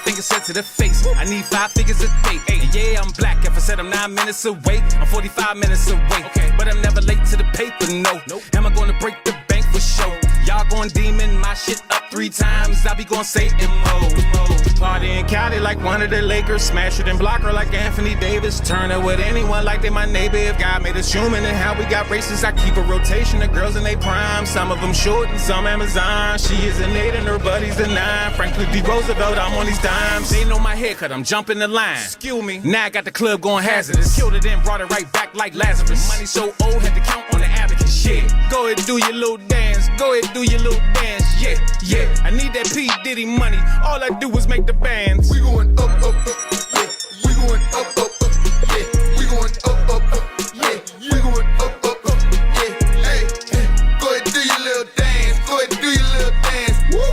finger set to the face. I need 5 figures a day. And yeah, I'm black. If I said I'm 9 minutes away, I'm 45 minutes away. But I'm never late to the paper, no. Am I gonna break the bank for sure? Y'all going demon my shit up 3 times. I be going Satan mode. Party in Cali like one of the Lakers. Smash it and block her like Anthony Davis. Turn it with anyone like they my neighbor. If God made us human and how we got races, I keep a rotation of girls in they prime. Some of them short and some Amazon. She is an 8 and her buddy's a 9. Franklin D. Roosevelt, I'm on these dimes. They know my haircut, I'm jumping the line. Excuse me. Now I got the club going hazardous. Killed it and brought it right back like Lazarus. Money so old, had to count on the abacus. Shit. Go ahead, do your little dance. Go ahead, do your little dance. Yeah, yeah. I need that P. Diddy money. All I do is make the bands. We going up, up, up, yeah. We going up, up, up, yeah. We going up, up, up, yeah. We going up, up, up, yeah. Hey, go ahead, do your little dance. Go ahead, do your little dance. Woo.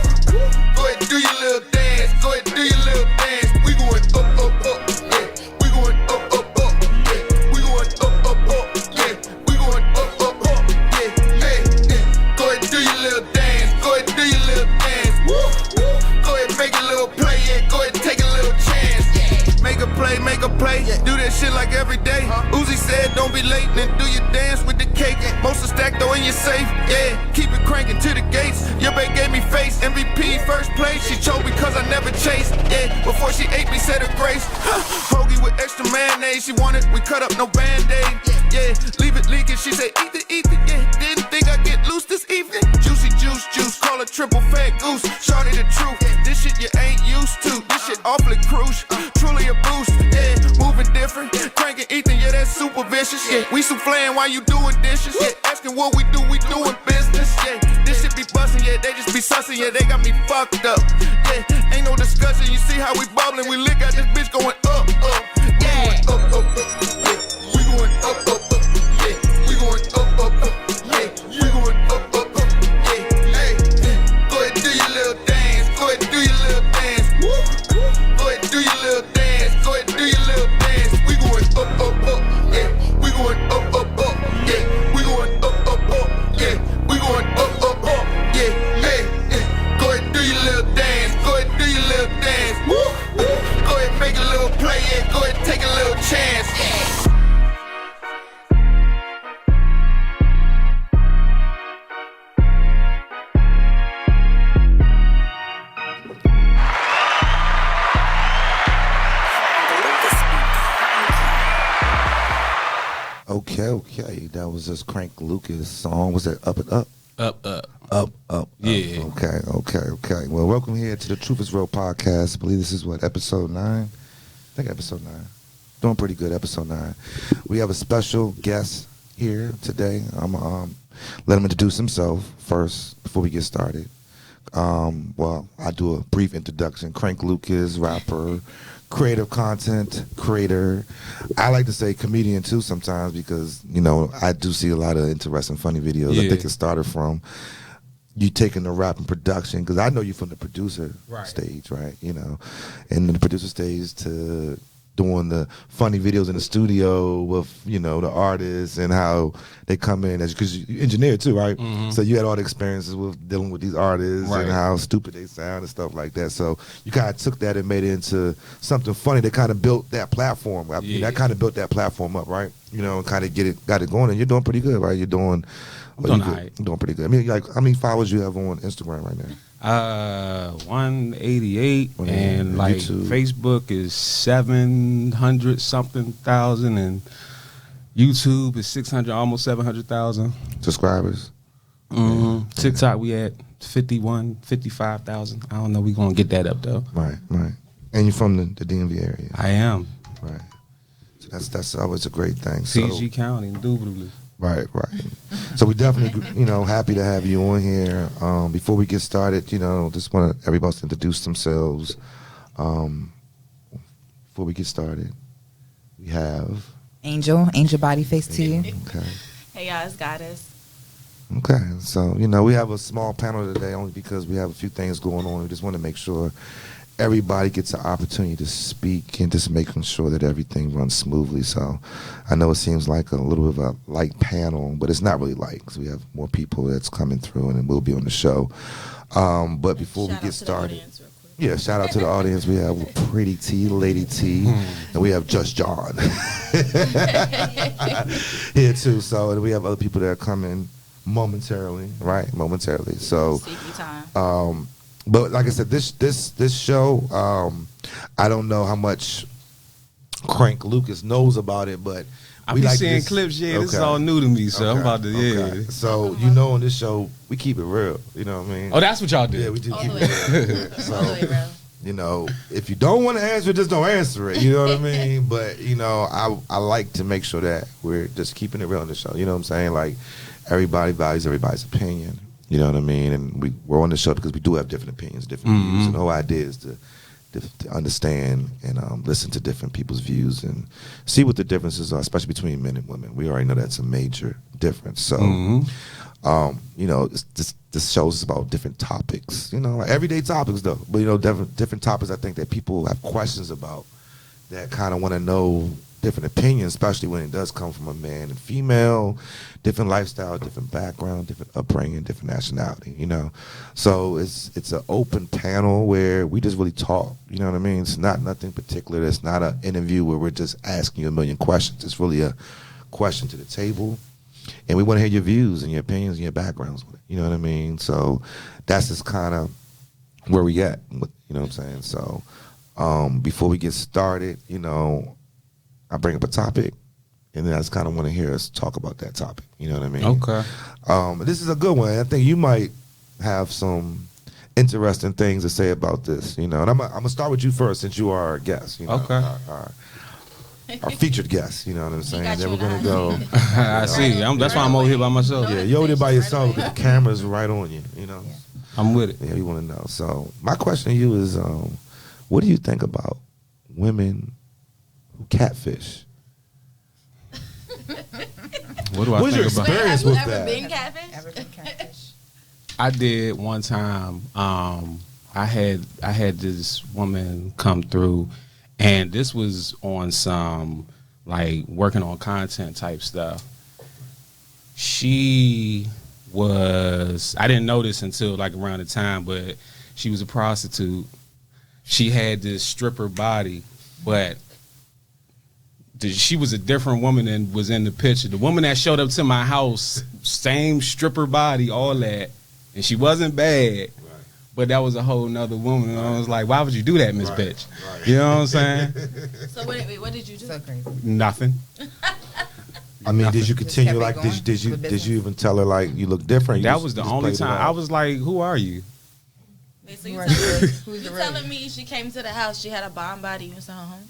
Go ahead, do your little dance. Go ahead, do your little dance. We going up, up, up, yeah. We going up, up, up, yeah. We going up, up, up, yeah. We going up, up, up, yeah. Hey, go ahead, do your little dance. Go ahead, do your little dance. Woo. Go ahead, make a little play, yeah. Go ahead, take a little chance. Make a play, make a play. Do that shit like every day. Uzi said, don't be late, then do your dance with the cake. Most of stack though in your safe. Yeah, keep it cranking to the gates. Your bae gave me face. MVP first place. She chose because I never chased. Yeah, before she ate me, said her grace. Hoagie with extra mayonnaise. She wanted, we cut up, no band-aid. Yeah, leave it leaking. She said, eat it, yeah. Didn't think I'd get loose this evening. Juicy juice, call it triple fat goose. Shorty the truth, this shit you ain't used to. This shit awfully cruise, truly a boost. Yeah, moving different, cranking Ethan, yeah, that's super vicious. Yeah, we soufflin' while you doing dishes. Yeah, asking what we doing business. Yeah, this shit be bustin', yeah, they just be sussin', yeah, they got me fucked up. Yeah, ain't no discussion, you see how we bubbling, we lick out this bitch going up, up. Yeah, up, up, up, yeah, we going up, up, up, yeah, we going up, up, up, yeah, we going up, up, up, yeah, hey, go ahead, do your little dance, go ahead, do your little dance, woo, go ahead, do your little dance, go ahead, do your little dance, we going up, up, up, yeah, we going up, up, up, yeah, we going up, up, up, yeah, we going up, up, up, yeah, hey, go ahead, do your little dance, go ahead, do your little dance, woo, go ahead, make a little play, yeah, go ahead, take a little chance, yeah. Okay. That was just Crank Lucas' song. Was that Up and Up? Up. Yeah. Okay. Well, welcome here to the Truth is Real podcast. I believe this is episode 9? I think episode 9. Doing pretty good, episode 9. We have a special guest here today. I'm going to let him introduce himself first before we get started. Well, I do a brief introduction. Crank Lucas, rapper, creative content creator. I like to say comedian too sometimes because, you know, I do see a lot of interesting, funny videos. Yeah. I think it started from you taking the rap and production, because I know you from the producer stage, right? You know, and the producer stage to doing the funny videos in the studio with, you know, the artists and how they come in, as because you engineer too, right? Mm-hmm. So you had all the experiences with dealing with these artists and how stupid they sound and stuff like that. So you kind of took that and made it into something funny that kind of built that platform. I mean, that kind of built that platform up, right? You know, and kind of got it going. And you're doing pretty good, right? You're doing all right. You're doing pretty good. I mean, like, how many followers you have on Instagram right now? 188, and like YouTube. Facebook is 700 something thousand, and YouTube is 600, almost 700,000 subscribers. Mm-hmm. TikTok we at 55,000. I don't know. We gonna get that up though. Right. And you're from the DMV area. I am. Right. So that's always a great thing. PG County, indubitably. Right. So we definitely, you know, happy to have you on here. Before we get started, you know, just want everybody to introduce themselves. Before we get started, we have Angel Body Face to you. Okay. Hey y'all, it's Goddess. Okay, so you know we have a small panel today only because we have a few things going on. We just want to make sure everybody gets an opportunity to speak and just making sure that everything runs smoothly. So I know it seems like a little bit of a light panel, but it's not really light because we have more people that's coming through and we'll be on the show. But before we get started, Yeah, shout out to the audience. We have Pretty T, Lady T, and we have Just John here too. So, and we have other people that are coming momentarily, right? Momentarily. So, but like I said, this show, I don't know how much Crank Lucas knows about it, but I be like seeing clips. Yeah, this is all new to me, so I'm about to. Yeah. So you know, on this show, we keep it real. You know what I mean? Oh, that's what y'all do. Yeah, we do keep it real. So, you know, if you don't want to answer it, just don't answer it. You know what I mean? But you know, I like to make sure that we're just keeping it real on the show. You know what I'm saying? Like everybody values everybody's opinion. You know what I mean? And we're on the show because we do have different opinions, different views, and the whole idea is to understand and listen to different people's views and see what the differences are, especially between men and women. We already know that's a major difference. So, you know, this show is about different topics, you know, like everyday topics though. But, you know, different topics I think that people have questions about that kind of want to know different opinions, especially when it does come from a man and female, different lifestyle, different background, different upbringing, different nationality, you know. So it's an open panel where we just really talk, you know what I mean? It's not nothing particular. It's not an interview where we're just asking you a million questions. It's really a question to the table, and we want to hear your views and your opinions and your backgrounds with it, you know what I mean? So that's just kind of where we at, you know what I'm saying? So before we get started, you know, I bring up a topic, and then I just kind of want to hear us talk about that topic. You know what I mean? Okay. This is a good one. I think you might have some interesting things to say about this. You know, and I'm gonna start with you first since you are our guest. You know, okay. Our featured guest. You know what I'm saying? Then we're gonna go. I see. That's why I'm over here by myself. Yeah, you're over there by yourself because the camera's right on you. You know. I'm with it. Yeah, you want to know. So my question to you is, what do you think about women who catfish? What do I What's think your about? experience Wait, with have you that? ever been catfish? Ever been catfish? I did one time. I had this woman come through, and this was on some like working on content type stuff. She was, I didn't know this until like around the time, but she was a prostitute. She had this stripper body, but she was a different woman than was in the picture. The woman that showed up to my house, same stripper body, all that, and she wasn't bad, but that was a whole nother woman. And I was like, why would you do that, Miss Bitch? You know what I'm saying? So wait, what did you do? So crazy. Nothing. I mean, did you continue kept it like going did you with business? even tell her like you look different? That was the only time. I was like, who are you? Wait, so you Right. Who's the real? telling me she came to the house, she had a bomb body, you sent her home?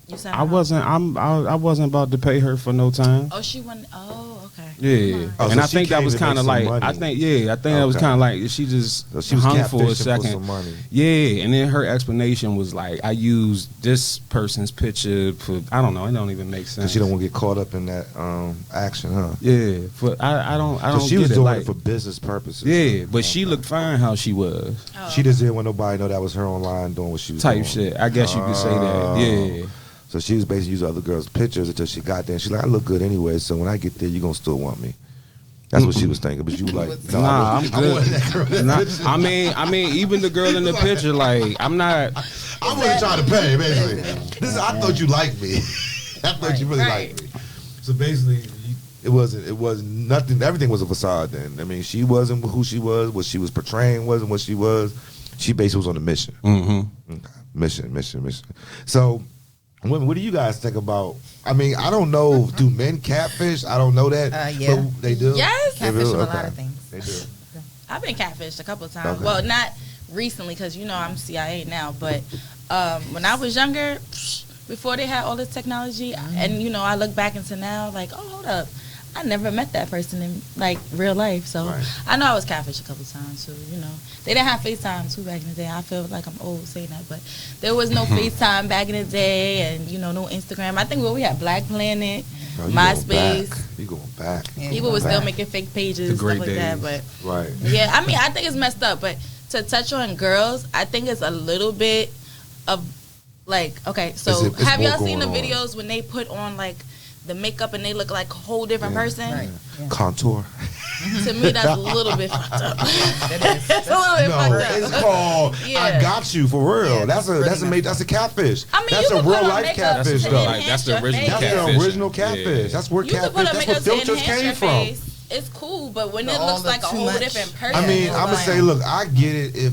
You sent her I home? I wasn't about to pay her for no time. Oh, she went. Oh, okay. Yeah, Oh, and so I she think that came was to make kind of some like money. I think that was Okay. kind of like she just So she was hung for a catfishing second. for some money. Yeah, and then her explanation was like, I used this person's picture for I don't know, it don't even make sense. She don't want to get caught up in that action, huh? Yeah, but I don't So she get was it. doing Like, it for business purposes. yeah, but she looked fine how she was. Oh, She just didn't want nobody to know that was her online doing what she was Type doing. shit. I guess you could say that. Yeah. So she was basically using other girls' pictures until she got there. And she's like, I look good anyway, so when I get there, you're going to still want me. That's what she was thinking. But you were like, no, Nah, I I'm wanted that girl. good. I mean, even the girl in the picture, like, I'm not. I wasn't trying to pay, basically. I thought you liked me. I thought you really liked me. So basically, it wasn't nothing. Everything was a facade then. I mean, she wasn't who she was. What she was portraying wasn't what she was. She basically was on a mission. Mm-hmm. Okay. Mission. So, women, what do you guys think about? I mean, I don't know. Do men catfish? I don't know that. Yeah. But they do. Yes. They do? Catfish with a Okay. lot of things. They do. I've been catfished a couple of times. Okay. Well, not recently because you know I'm CIA now, but when I was younger, before they had all this technology, and you know I look back into now like, oh, hold up, I never met that person in like real life. So Right. I know I was catfished a couple of times. So you know they didn't have FaceTime too back in the day. I feel like I'm old saying that, but there was no FaceTime back in the day, and you know no Instagram. I think we had Black Planet, Oh, you MySpace. Going back. You going back. Yeah. People were Going still back. making fake pages The and great stuff like that, days. but. Right. Yeah, I mean, I think it's messed up, but to touch on girls, I think it's a little bit of like, okay, so It's have more y'all seen the going on. videos when they put on like the makeup and they look like a whole different person. Right. Yeah. Contour. To me, that's a little bit fucked up. That is. That's a little bit No, fucked it's up. called Yeah. I got you for real. Yeah, that's a really that's a messed that's a catfish. I mean, that's you a can put real on life makeup catfish to though. enhance That's the your original face. That's catfish. the original catfish. Yeah. That's where You can put catfish. on That's makeup where to filters enhance came your from. face. It's cool, but when it All looks the like a too whole much. different person. I mean, Yeah, I'm gonna right. say, look, I get it if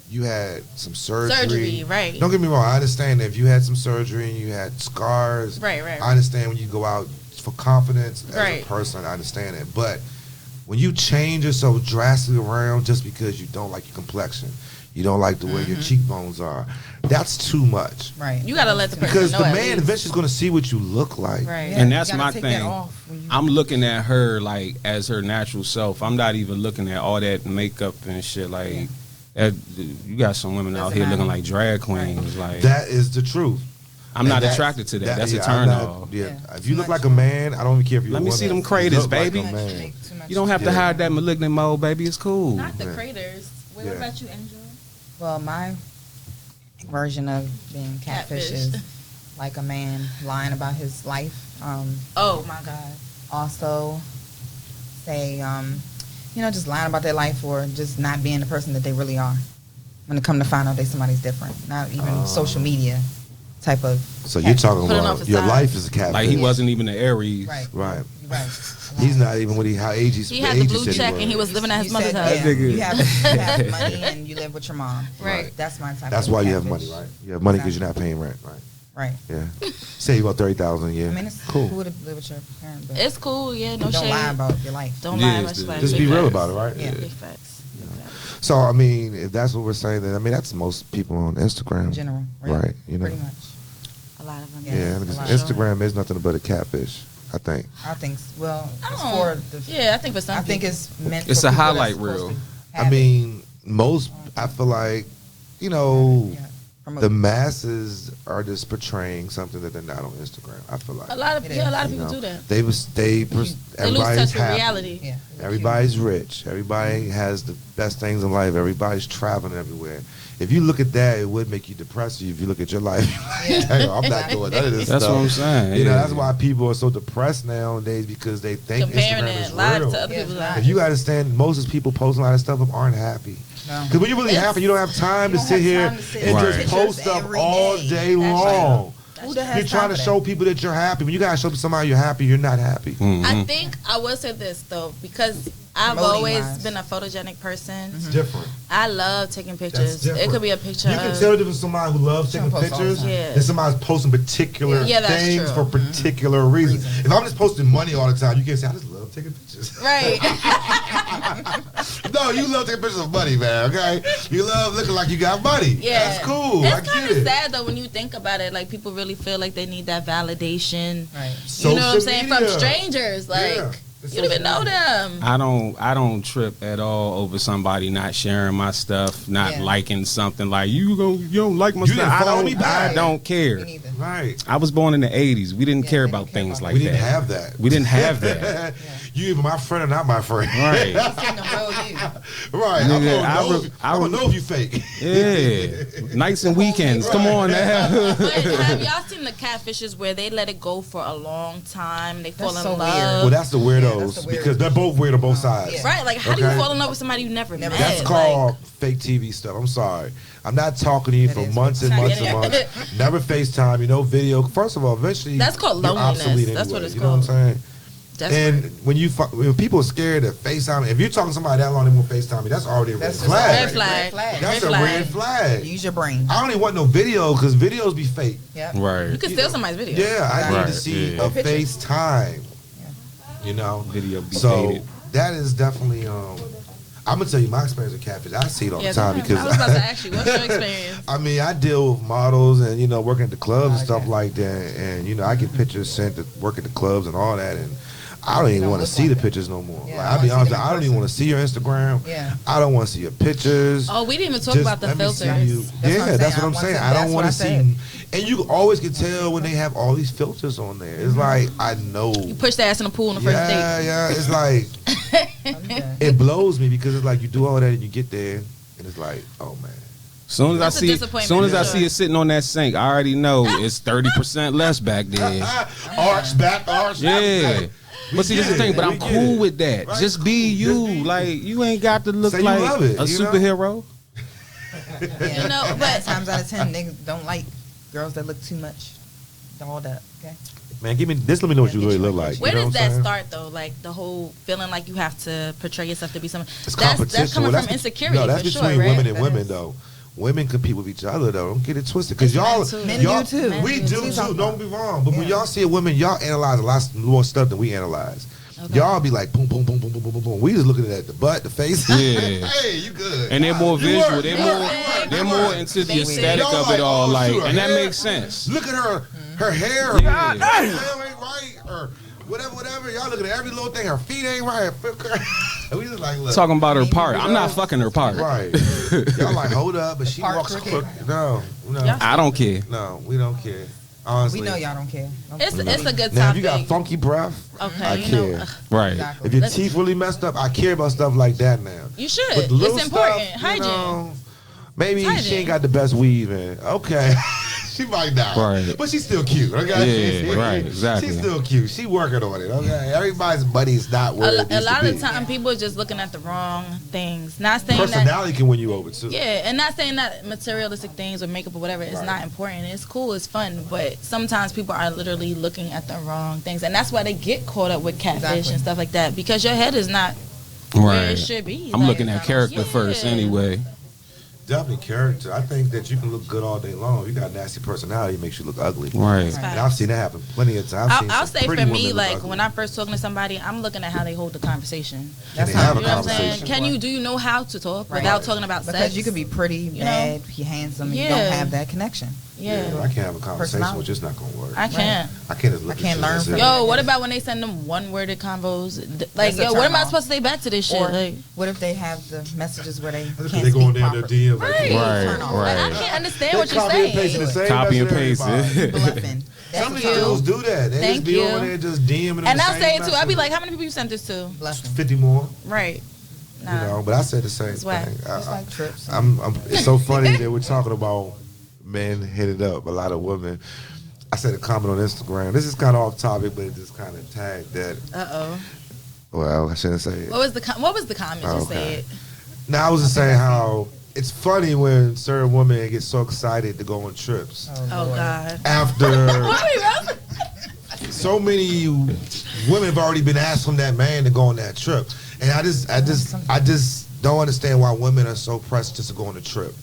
you had some Surgery, right. Don't get me wrong. I understand if you had some surgery and you had scars. Right. I understand when you go out for confidence as Right. a person. I understand it, but when you change it so drastically around just because you don't like your complexion, you don't like the way your cheekbones are, that's too much. Right. You gotta let the person Because know the at man least. eventually is going to see what you look like. Right. Yeah, And you that's gotta my take that thing. off when you- I'm looking at her like as her natural self. I'm not even looking at all that makeup and shit. Like, you got some women out Doesn't here looking matter. like drag queens. Like, That is the truth. I'm not And attracted to that. That's yeah, a I'm turn not- off. Yeah. Yeah. If you look like a man, I don't even care if you're Let a me woman. see them You craters, look like baby. a man. Make too much You don't have to Yeah. hide that malignant mode, baby. It's cool. Not the Yeah. craters. What Yeah. about you, Angel? Well, my version of being catfish Catfish. is like a man lying about his life. Oh my God. Also, say, just lying about their life or just not being the person that they really are. When it come to find out they somebody's different, not even social media type of. So you're talking Put it about off your aside. life is a catfish. Like he wasn't even an Aries. Right. Right. Right. He's not even what how age He had the blue check and he was living at his You mother's said, house. yeah, nigga. you have money and you live with your mom. Right. That's my type. That's of why you have catfish. money, right? You have money because you're not paying rent, right? Right. Yeah. Say about 30,000 a year. I mean, it's cool. cool to live with your parent, but It's cool, yeah, no don't shade. lie about your life. Don't Yeah, lie it's about your the- life. Just Big be real facts. about it, right? Yeah. Big facts. Big facts. So I mean, if that's what we're saying, then I mean that's most people on Instagram, In general. right? You know, Pretty much. A lot of them. Yeah. yeah. a because lot. Instagram is nothing but a catfish, I think. I think, well, it's Oh, for the. yeah, I think for some I think people. it's meant It's for a people highlight that's supposed reel. to I have it. mean, most I feel like, you know, Yeah. Promote. the masses are just portraying something that they're not on Instagram. I feel like a lot of It yeah, a lot of you people know, do that. They lose They lose everybody's touch with happy. reality. Yeah. Everybody's rich. Everybody has the best things in life. Everybody's traveling everywhere. If you look at that, it would make you depressed. If you look at your life, Yeah. Hey, I'm not doing none of this That's stuff. what I'm saying. You know, yeah. that's why people are so depressed nowadays because they think Comparing Instagram is it live real. to other Yeah, people's it's lives. If you understand, most of the people posting a lot of stuff aren't happy. No. Because when you're really happy, you don't have time You to don't sit have here time to sit and and just take post pictures stuff every all day. day That's long. Who the hell You're has trying time to for show that? people that you're happy. When you gotta show somebody you're happy, you're not happy. Mhm. I think I will say this though, because I've Promoting always wise. been a photogenic person. It's different. I love taking pictures. different. It could be a picture You can of tell the difference somebody who loves She taking don't post all the pictures time. Yeah. and somebody's posting particular Yeah, that's things true. for particular reasons. If I'm just posting money all the time, you can't say I just love taking pictures. right. No, you love taking pictures of money, man. Okay, you love looking like you got money. Yeah, That's cool. I It's get kind of it. sad though when you think about it. Like people really feel like they need that validation. Right. You know what I'm Social saying? media. From strangers, like Yeah, it's you don't even know social them. I don't trip at all over somebody not sharing my stuff, not Yeah. liking something. Like you don't like my You stuff. didn't I follow don't. me back. I don't care. Me neither. Right. I was born in the '80s. We didn't Yeah, care we about didn't care things about like We that. didn't have that. We didn't have that. You either my friend or not my friend. Right. Seen the real you. Right. I'm Nigga, gonna know if you fake. Yeah. Nights and weekends. Come on now. But have y'all seen the catfishes where they let it go for a long time? They fall That's in so love. weird. Well, that's the weirdos Yeah, that's the weird. because they're both weird on both sides. Yeah. Right? Like, how do you Okay. fall in love with somebody you never met? That's Like, called fake TV stuff. I'm sorry. I'm not talking to you It for is. months and Not months and yet. months. Never FaceTime, video. First of all, eventually That's called you're loneliness. obsolete That's what anyway, it's you know what I'm saying? That's and weird. when people are scared to FaceTime, if you're talking to somebody that long they won't FaceTime me, that's already a red That's just flag. Red flag. That's Red a flag. red flag. Use your brain. I don't even want no video because videos be fake. Yep. You Right. can steal somebody's video. Yeah, I need Right, to see yeah. a Pictures. FaceTime. You know, Video be so dated. that is definitely. I'm gonna tell you my experience with catfish. I see it all Yeah, the time I because was about to ask you, what's your experience? I mean, I deal with models and working at the clubs and stuff Okay. like that, and I get pictures sent to work at the clubs and all that, and I don't even don't want to look see like the that. pictures no more. Yeah, Like, I I'll be wanna see honest, them in I don't even person. want to see your Instagram. Yeah. I don't want to see your pictures. Oh, we didn't even talk Just about the let me see filters. you. That's what I'm Yeah, that's saying. what I'm saying. I That's don't what want I to see. And you always can tell when they have all these filters on there. It's like I know. You push the ass in the pool on the first date. Yeah. It's like I'm done. it blows me because it's like you do all that and you get there and it's like, oh man, Soon as That's a I see, disappointment, soon as I for see sure. it sitting on that sink, I already know it's 30% less back there. Arch back, arch Yeah. back. But see, this is the thing. But I'm cool with that. Right, Just be cool. you. Just be you. Like you ain't got to look Say you like love it, a you know? superhero. Yeah. You know, 9 but times out of 10, niggas don't like girls that look too much dolled up. Okay. Man, give me this. Let me know what you really look like. where you know does what I'm that saying? start though? Like the whole feeling like you have to portray yourself to be someone. It's That's competition. coming Well, from that's insecurity. No, that's for between sure, right? women and That women is. though. Women compete with each other though. Don't get it twisted. Because y'all, Men too. Men y'all, do too. we Men do do too. talk Don't about be wrong. But when Yeah. y'all see a woman, y'all analyze a lot more stuff than we analyze. Okay. Y'all be like boom, boom, boom, boom, boom, boom, boom, boom. We just looking at the butt, the face. Yeah. Hey, you good? And they're more You visual. work, They're you more. work, They're you more work. into the Basic. aesthetic Y'all of it all. oh, Like, shoot, her and that hair. makes sense. Look at her hair. Yeah. Her tail ain't right, or whatever. Y'all looking at every little thing. Her feet ain't right. We just like look. Talking about her Maybe part. we I'm not know. fucking her part. Right. Y'all like, hold up, but she Part walks crooked. crooked. No, Yeah. I don't care. no, we don't care. Honestly. We know y'all don't care. It's a good Now, if topic. you got funky breath, Okay, I you know, care. Right. Exactly. If your Let's- teeth really messed up, I care about stuff like that now. you should. But the little It's important. stuff, Hygiene. you know, maybe It's she hygiene. ain't got the best weave in. Okay. She might not. Right. But she's still cute. Okay. Yeah, right, exactly. She's still cute. She working on it. Okay. Everybody's money's not where it A needs lot to of be. the time, people are just looking at the wrong things. Not saying that. Personality can win you over too. Yeah, and not saying that materialistic things or makeup or whatever is Right. not important. It's cool, it's fun, but sometimes people are literally looking at the wrong things, and that's why they get caught up with catfish Exactly. and stuff like that because your head is not where it Right. should be. I'm Like, looking at character yeah. first anyway. Definitely character. I think that you can look good all day long. If you got a nasty personality, it makes you look ugly. Right. And I've seen that happen plenty of times. I'll say for me, like when I'm first talking to somebody, I'm looking at how they hold the conversation. Can they how- have a You know what I'm saying? conversation? Do you know how to talk Right. without talking about Because sex? you could be pretty, You know? bad, you're handsome, and you Yeah. don't have that connection. yeah. I can't have a conversation Personality. with just not gonna work. I can't. I can't just look I can't at you learn and from say, you. Yo, what about when they send them one-worded convos? Like, That's a yo, what am I turn-off. supposed to say back to this shit? Or Like, what if they have the messages where they Because can't they going speak down their properly? DMs like, Right. Right. Turn off. like, I Right. can't understand they what you're copy and paste saying. the same Copy and message paste to everybody. it. Bluffing. That's Some of what these you girls do. do that. They Thank just be you. over there just DMing them And the I'll same say it too. I'll be message. like, how many people you sent this to? Bluffing. 50 more, Right. Nah. you know, but I said the same It's whack. thing. Just like trips. It's so funny that we're talking about men hitting up a lot of women. I said a comment on Instagram. This is kind of off topic, but it just kind of tagged that. Uh-oh. Well, I shouldn't say it. What was the comment? Just say Okay. it. Now I was just saying how it's funny when certain women get so excited to go on trips Oh, Lord. God. after so many women have already been asked from that man to go on that trip, and I just don't understand why women are so pressed just to go on a trip.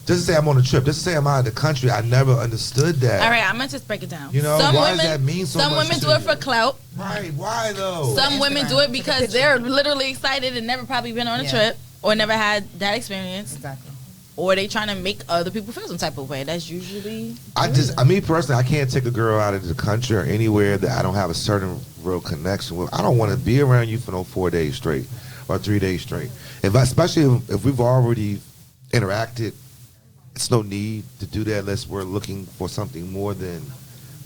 Just to say I'm on a trip, just to say I'm out of the country. I never understood that. All right, I'm going to just break it down. You know, why does that mean so Some much women to do it you? for clout. Right? Why though? Some women Instagram. do it Take a because picture. they're literally excited and never probably been on a Yeah. trip or never had that experience. Exactly. Or they trying to make other people feel some type of way. That's usually Me personally, I can't take a girl out of the country or anywhere that I don't have a certain real connection with. I don't want to be around you for no 4 days straight or 3 days straight. Especially if we've already interacted, it's no need to do that unless we're looking for something more than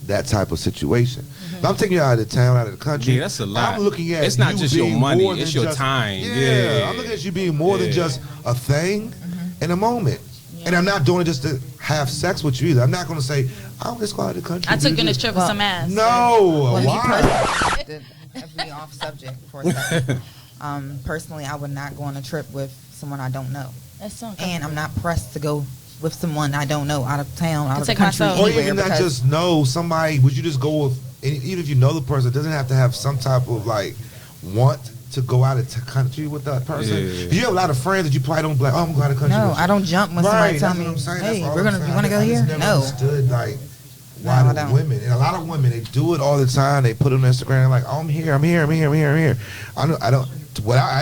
that type of situation. If I'm taking you out of the town, out of the country. Yeah, that's a lot. I'm looking at It's not you just your being money, more it's than your just- time. Yeah, Yeah. I'm looking at you being more than Yeah. just a thing in a moment. And I'm not doing it just to have sex with you either. I'm not going to say, I'm just going to the country. I took do in this this. trip with some ass. No, Me why? personally, if we off subject for a second, personally, I would not go on a trip with someone I don't know, That's so and I'm not pressed to go with someone I don't know out of town, out of the take country, myself. Or anywhere. even not because just know somebody. Would you just go with, even if you know the person, it doesn't have to have some type of like want to go out of the country with that person. Yeah. You have a lot of friends that you probably don't be like, oh, I'm going to the country no, with you. I don't jump when Right, somebody tell that's me, what I'm saying. That's "Hey, all we're I'm gonna, saying. you want to go I just here?" never No, understood like why No, I the don't. women, and a lot of women, they do it all the time. They put it on Instagram like, oh, I'm here. I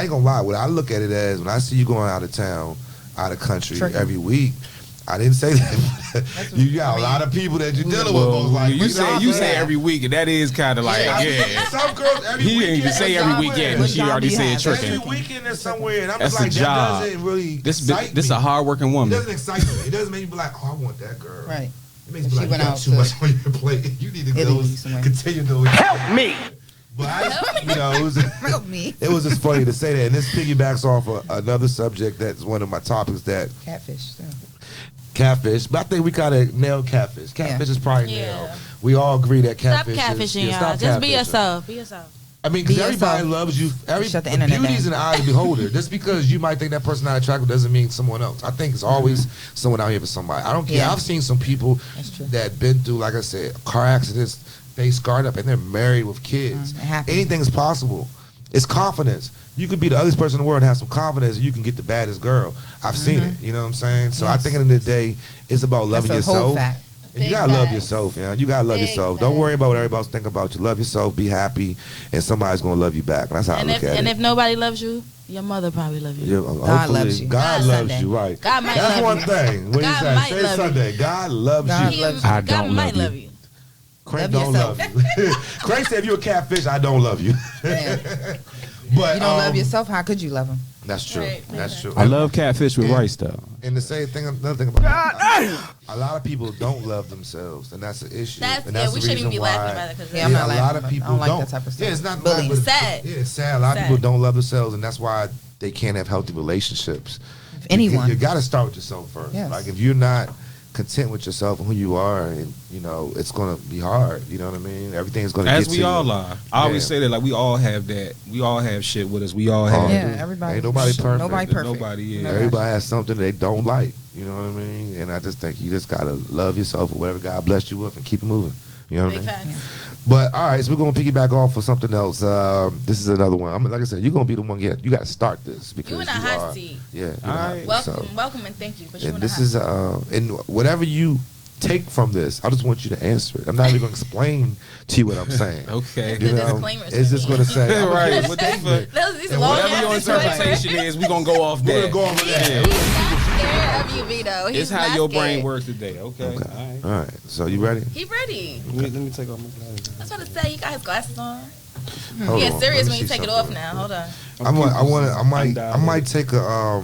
ain't gonna lie. What I look at it as, when I see you going out of town, out of country Tricky. every week, I didn't say that. You got a lot of people that you're dealing with. Well, Like, you say every week, and that is kind of like, yeah. Some girls every He weekend. didn't even say every weekend. What She job already do you said have? tricking. Every weekend is somewhere, and I'm That's just like, a job. that doesn't really This excite this me. a hardworking It woman. doesn't excite me. It doesn't make me be like, oh, I want that girl. right. It makes me She like, you went got out too to much on your plate. You need to go Italy somewhere. continue doing Help me! But Help me. it was just funny to say that. And this piggybacks off of another subject that's one of my topics that Catfish. So. Catfish, but I think we gotta nail Catfish. Catfish is probably Yeah. nailed. We all agree that Stop Catfish catfishing, is, y'all. Just be yourself. Be yourself. I mean, because Be everybody yourself. loves you. Shut the internet Beauty's down. in the eye of the beholder. Just because you might think that person not attractive doesn't mean someone else. I think it's always someone out here for somebody. I don't care. Yeah. I've seen some people That's true. that been through, like I said, car accidents, face scarred up, and they're married with kids. It happens. Anything's possible. It's confidence. You could be the ugliest person in the world and have some confidence, and you can get the baddest girl. I've seen it. You know what I'm saying? So I Yes. think at the end of the day, it's about loving That's a whole yourself. fact. And you Big gotta love facts. yourself, man. You gotta love Big yourself. Don't facts. worry about what everybody else think about you. Love yourself, be happy, and somebody's gonna love you back. That's how I look at And it. if nobody loves you, your mother probably loves you. Yeah, hopefully, loves you. God God loves Sunday. you, right? God might That's love one you. thing. When God you say, might say love Sunday, God loves God you. loves I God don't might love love you. you. Craig Love don't love you. Craig said, if you're a catfish, I don't love you. Yeah. But You don't love yourself. How could you love him? That's true. Right. That's true. I love Catfish with rice though. And the same thing, another thing about a lot of people don't love themselves, and that's the issue. That's- and yeah, that's we the shouldn't reason be why. laughing about it 'cause Yeah, I'm Yeah, not a laughing lot of about it. people I don't like don't. that type of stuff. Yeah, it's not Bullying. but Sad. Yeah, it's sad. A lot of Sad. people don't love themselves, and that's why they can't have healthy relationships. Anyone. You got to start with yourself first. Yes. Like if you're not content with yourself and who you are, and you know it's gonna be hard. You know what I mean? Everything's gonna As get we to all you. are. I always Yeah. say that, like, we all have that. We all have shit with us. We all have. Yeah, everybody. Ain't nobody perfect. Nobody perfect. Nobody is. Nobody. Everybody has something they don't like. You know what I mean? And I just think you just gotta love yourself or whatever God blessed you with and keep it moving. You know what I Big mean? facts. But all right, so we're gonna piggyback off for something else. This is another one. I mean, like I said, you're gonna be the one. Yeah, you got to start this because You in a you hot are. seat. Yeah. you All know, right. Welcome, so- welcome, and thank you. But you and in a this hot is seat. and whatever you take from this, I just want you to answer it. I'm not even gonna explain to you what I'm saying. Okay. The You know, disclaimers it's for just me. gonna say I'm gonna Right, give a what the statement. These And long Whatever your ass disclaimers. interpretation is, we gonna go off We're that. gonna go over that. Yeah. He's not scared of you, Vedo. He's It's how not your scared. brain works today. Okay. Okay. All right. All right. So you ready? He ready. Let me take off my glasses. I was about to say, he got his glasses on. Hold He on. serious Let me when you see take it something off real now. quick. Hold on. I might take a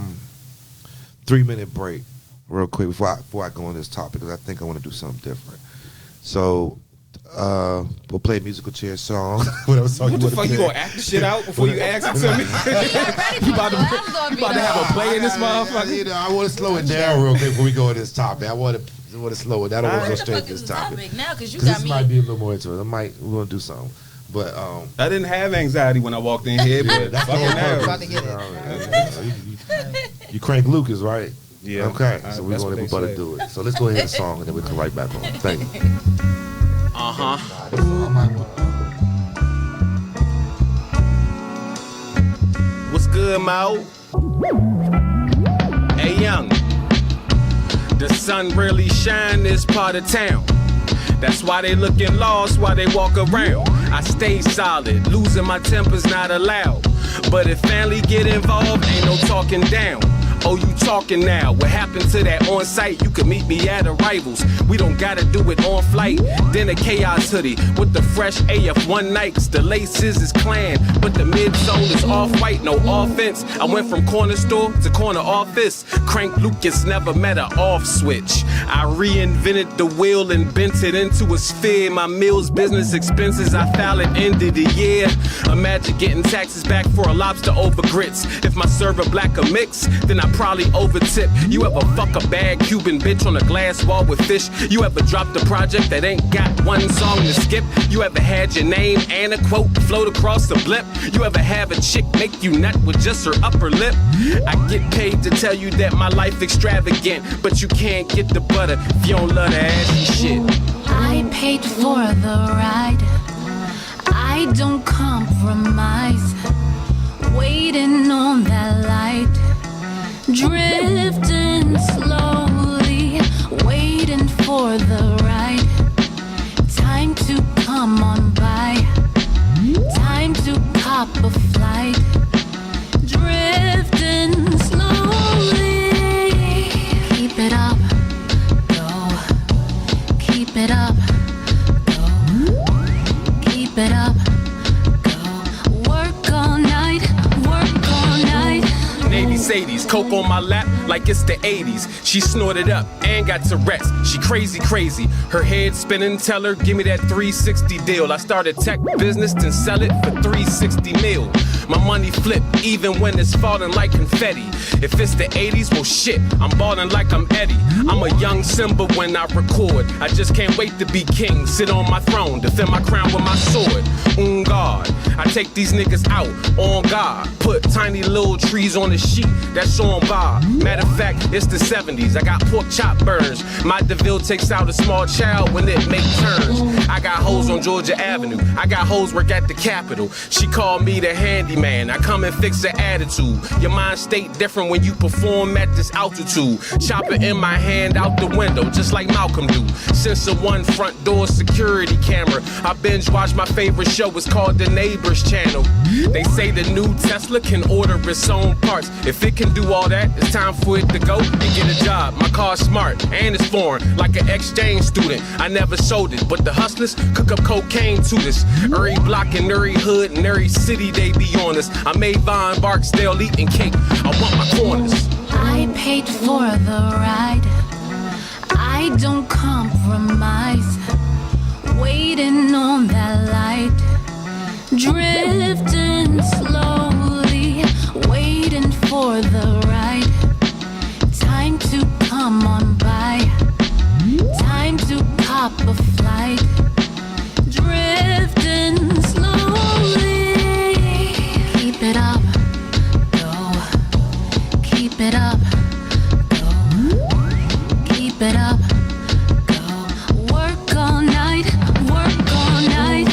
3-minute break real quick before I go on this topic because I think I want to do something different. So we'll play a musical chair song. Whatever song What the wanna fuck? You play. gonna act the shit out before you ask it to me? You about to have a play in this motherfucker? You know, I want to slow it down real quick before we go on this topic. I want to slow it down. I don't want to go What the straight fuck to this is the topic. topic now? Because you 'Cause got this me. might be a little more into it. We're gonna do something. But I didn't have anxiety when I walked in here, but that's the fucking whole now. purpose. About to get it. You crank Lucas, right? Yeah. Okay, All so right, we're that's gonna what let they Butter say. do it. So let's go ahead and song, and then we come right back on. Thank you. What's good, Mo? Hey, young. The sun really shine this part of town. That's why they looking lost while they walk around. I stay solid, losing my temper's not allowed. But if family get involved, ain't no talking down. Oh, you talking now. What happened to that on site? You can meet me at Arrivals. We don't gotta do it on flight. Then a chaos hoodie with the fresh AF1 Nikes. The laces is clan, but the midsole is off-white, no offense. I went from corner store to corner office. Crank Lucas never met an off switch. I reinvented the wheel and bent it into a sphere. My meals, business expenses, I file at end of the year. Imagine getting taxes back for a lobster over grits. If my server black or mix, then I probably overtip. You ever fuck a bad Cuban bitch on a glass wall with fish? You ever dropped a project that ain't got one song to skip? You ever had your name and a quote float across the blimp? You ever have a chick make you nut with just her upper lip? I get paid to tell you that my life extravagant, but you can't get the butter if you don't love the ashy shit. I paid for the ride. I don't compromise. Waiting on that light. Drifting slowly. Waiting for the right time to come on by. Time to cop a flight. Drifting slowly. Keep it up. Go. Keep it up. Go. Keep it up. Go. Work all night. Work all night. Navy Sadies, coke on my lap like it's the 80s. She snorted up and got to rest. She crazy, crazy. Her head spinning, tell her, give me that 360 deal. I started tech business, then sell it for 360 mil. My money flip even when it's falling like confetti. If it's the 80s, well shit, I'm balling like I'm Eddie. I'm a young Simba when I record. I just can't wait to be king, sit on my throne, defend my crown with my sword. On guard, I take these niggas out on God. Put tiny little trees on the sheet, that's on bar. Matter of fact, it's the 70s, I got pork chop burns. My DeVille takes out a small child when it make turns. I got hoes on Georgia Avenue, I got hoes work at the Capitol. She called me the handyman, I come and fix her attitude. Your mind state different when you perform at this altitude. Chopper in my hand out the window, just like Malcolm do. Sensor one front door security camera. I binge watch my favorite show, it's called The Neighbors Channel. They say the new Tesla can order its own parts. If it can do all that, it's time for it to go and get a job. My car's smart and it's foreign, like an exchange student. I never sold it, but the hustlers cook up cocaine to this. Every block in every hood and every city they be on us. I made Vine, Barksdale eating cake. I want my corners. I paid for the ride. I don't compromise. Waiting on that light. Drifting slowly. Waiting for the right time to come on by. Time to cop a flight. Drifting slowly. Keep it up. Keep it up, go. Keep it up, go. Work all night, work all night.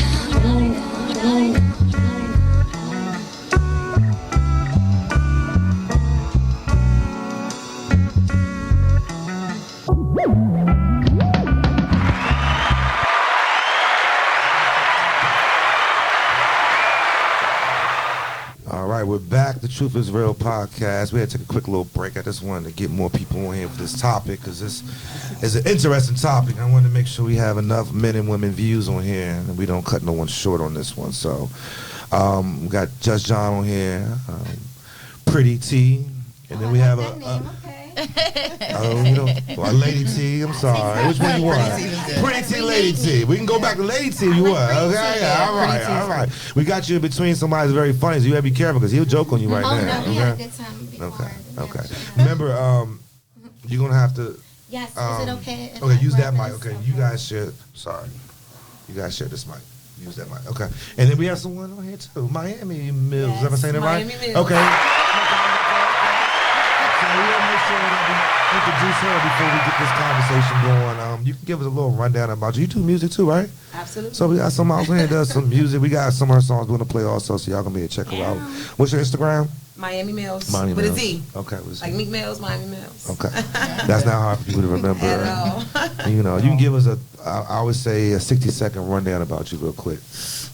All right, we're back. The Truth is Real podcast. We had to take a quick little break. I just wanted to get more people on here for this topic because this is an interesting topic. I wanted to make sure we have enough men and women views on here and we don't cut no one short on this one. So we got Judge John on here, Pretty T, and then we have Lady T. I'm sorry. Which one you want? Pretty T, Lady T. We can go back to Lady T if you want. Okay, yeah, all right. We got you in between somebody that's very funny, so you gotta be careful because he'll joke on you right now. No, we had a good time before. Okay. Remember, you're gonna have to. Yes, is it okay? if Okay, I use that grab mic. this? Okay, you guys share. Sorry, you guys share this mic. Use that mic. Okay, and then we have someone on here too. Miami Mills. Yes, Am I saying it right? Miami Mills. Okay. So we want to make sure that we introduce her before we get this conversation going. You can give us a little rundown about you. You do music too, right? Absolutely. So we got some out here that does some music. We got some of her songs we're gonna play also, so y'all gonna be able to check her out. What's your Instagram? Miami Mills. Miami with Mills. a Z. Okay, with a Z. Like Meek Mills, Miami Mills. Okay, that's not hard for people to remember. At all. You know, you can give us I would say a 60-second rundown about you real quick.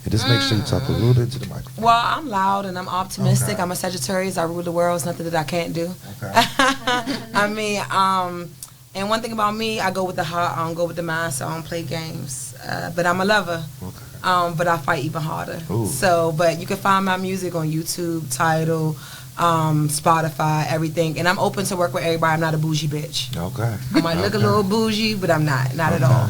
And just make sure you talk a little bit into the microphone. Well, I'm loud and I'm optimistic. Okay. I'm a Sagittarius. I rule the world. It's nothing that I can't do. Okay. I mean, and one thing about me, I go with the heart. I don't go with the mind, so I don't play games. But I'm a lover. Okay. But I fight even harder. Ooh. So, but you can find my music on YouTube, Tidal, Spotify, everything. And I'm open to work with everybody. I'm not a bougie bitch. Okay. I might look a little bougie, but I'm not at all.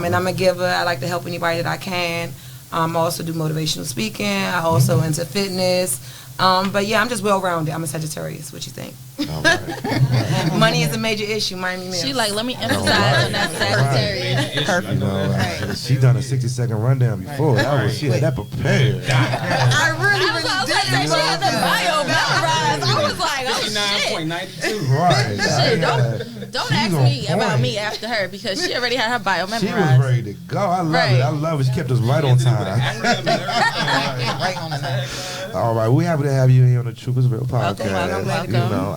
And I'm a giver. I like to help anybody that I can. I also do motivational speaking. I also into fitness. But yeah, I'm just well-rounded. I'm a Sagittarius. What you think? All right. Money is a major issue. Miami Mills. She like, let me emphasize on that Sagittarius. Perfect. You know, she done a 60-second rundown before. That was, she had that prepared. I really She had the bio memorized. I was like, oh shit. 9.92. Right. Shit, don't She's ask on me about point. me after her because she already had her bio She was memorized. ready to go. I love Right. it. I love it. She kept us right on time. right on the line. All right, we happy to have you here on the Truth is Real podcast. welcome. You know,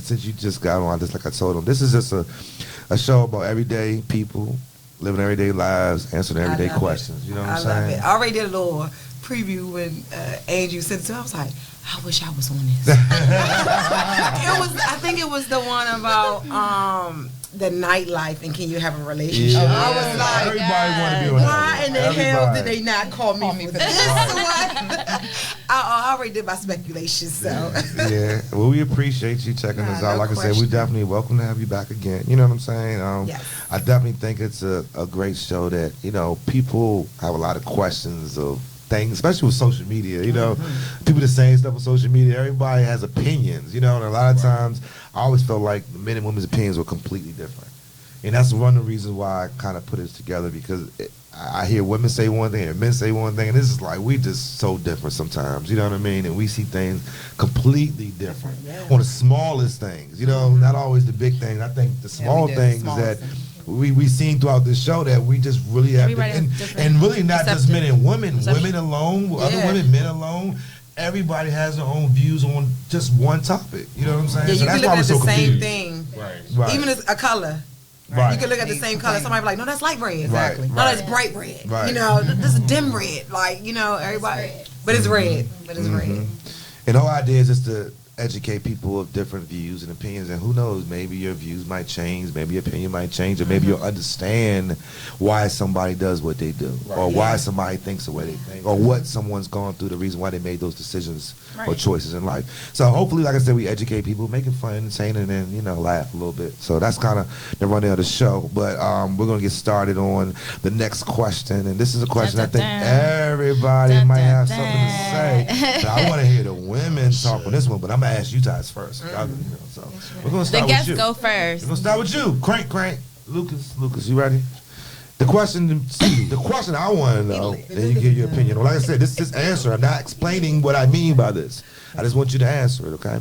since you just got on this, like I told them, this is just a show about everyday people living everyday lives, answering everyday love questions. You know what I'm I saying? love it. I already did a little preview when Andrew sent it to me. I was like, I wish I was on this. I think it was the one about the nightlife and can you have a relationship. Yeah. I was like, everybody want to be on why that. in the hell did Everybody. they not call me for this? I already did my speculation, so. Yeah, well, we appreciate you checking us out. No Like I said, we question. definitely welcome to have you back again. You know what I'm saying? Yes. I definitely think it's a great show that, you know, people have a lot of questions of things, especially with social media. You know, people just saying stuff on social media. Everybody has opinions. You know, and a lot of times I always felt like the men and women's opinions were completely different. And that's one of the reasons why I kind of put it together, because I hear women say one thing and men say one thing, and this is like, we just so different sometimes, you know what I mean? And we see things completely different on the smallest things, you know, not always the big things. I think the small things that we seen throughout this show that we just really have to, and really not just men and women, women alone, other women, men alone. Everybody has their own views on just one topic, you know what I'm saying? Yeah, so you that's can why look we're at so the same confused. thing, Right. even as a color. Right. You can look at the same color. Somebody be like, no, that's light red. Exactly. No, that's bright red. Right. You know, this is dim red. Like, you know, everybody. But it's red. But it's red. And the whole idea is just to educate people of different views and opinions, and who knows, maybe your views might change, maybe your opinion might change, or maybe you'll understand why somebody does what they do, or why somebody thinks the way they think, or what someone's gone through, the reason why they made those decisions or choices in life. So hopefully, like I said, we educate people, make it fun, entertaining, and you know, laugh a little bit. So that's kind of the rundown of the show. But we're gonna get started on the next question, and this is a question I think everybody might have something to say. But I want to hear the women talk on this one, but I'm gonna ask you guys first. You know, so we're gonna start The with guests you. go first. We're gonna start with you, crank. Lucas, you ready? The question I want to know, then you give your opinion. Well, like I said, this answer, I'm not explaining what I mean by this. I just want you to answer it, okay?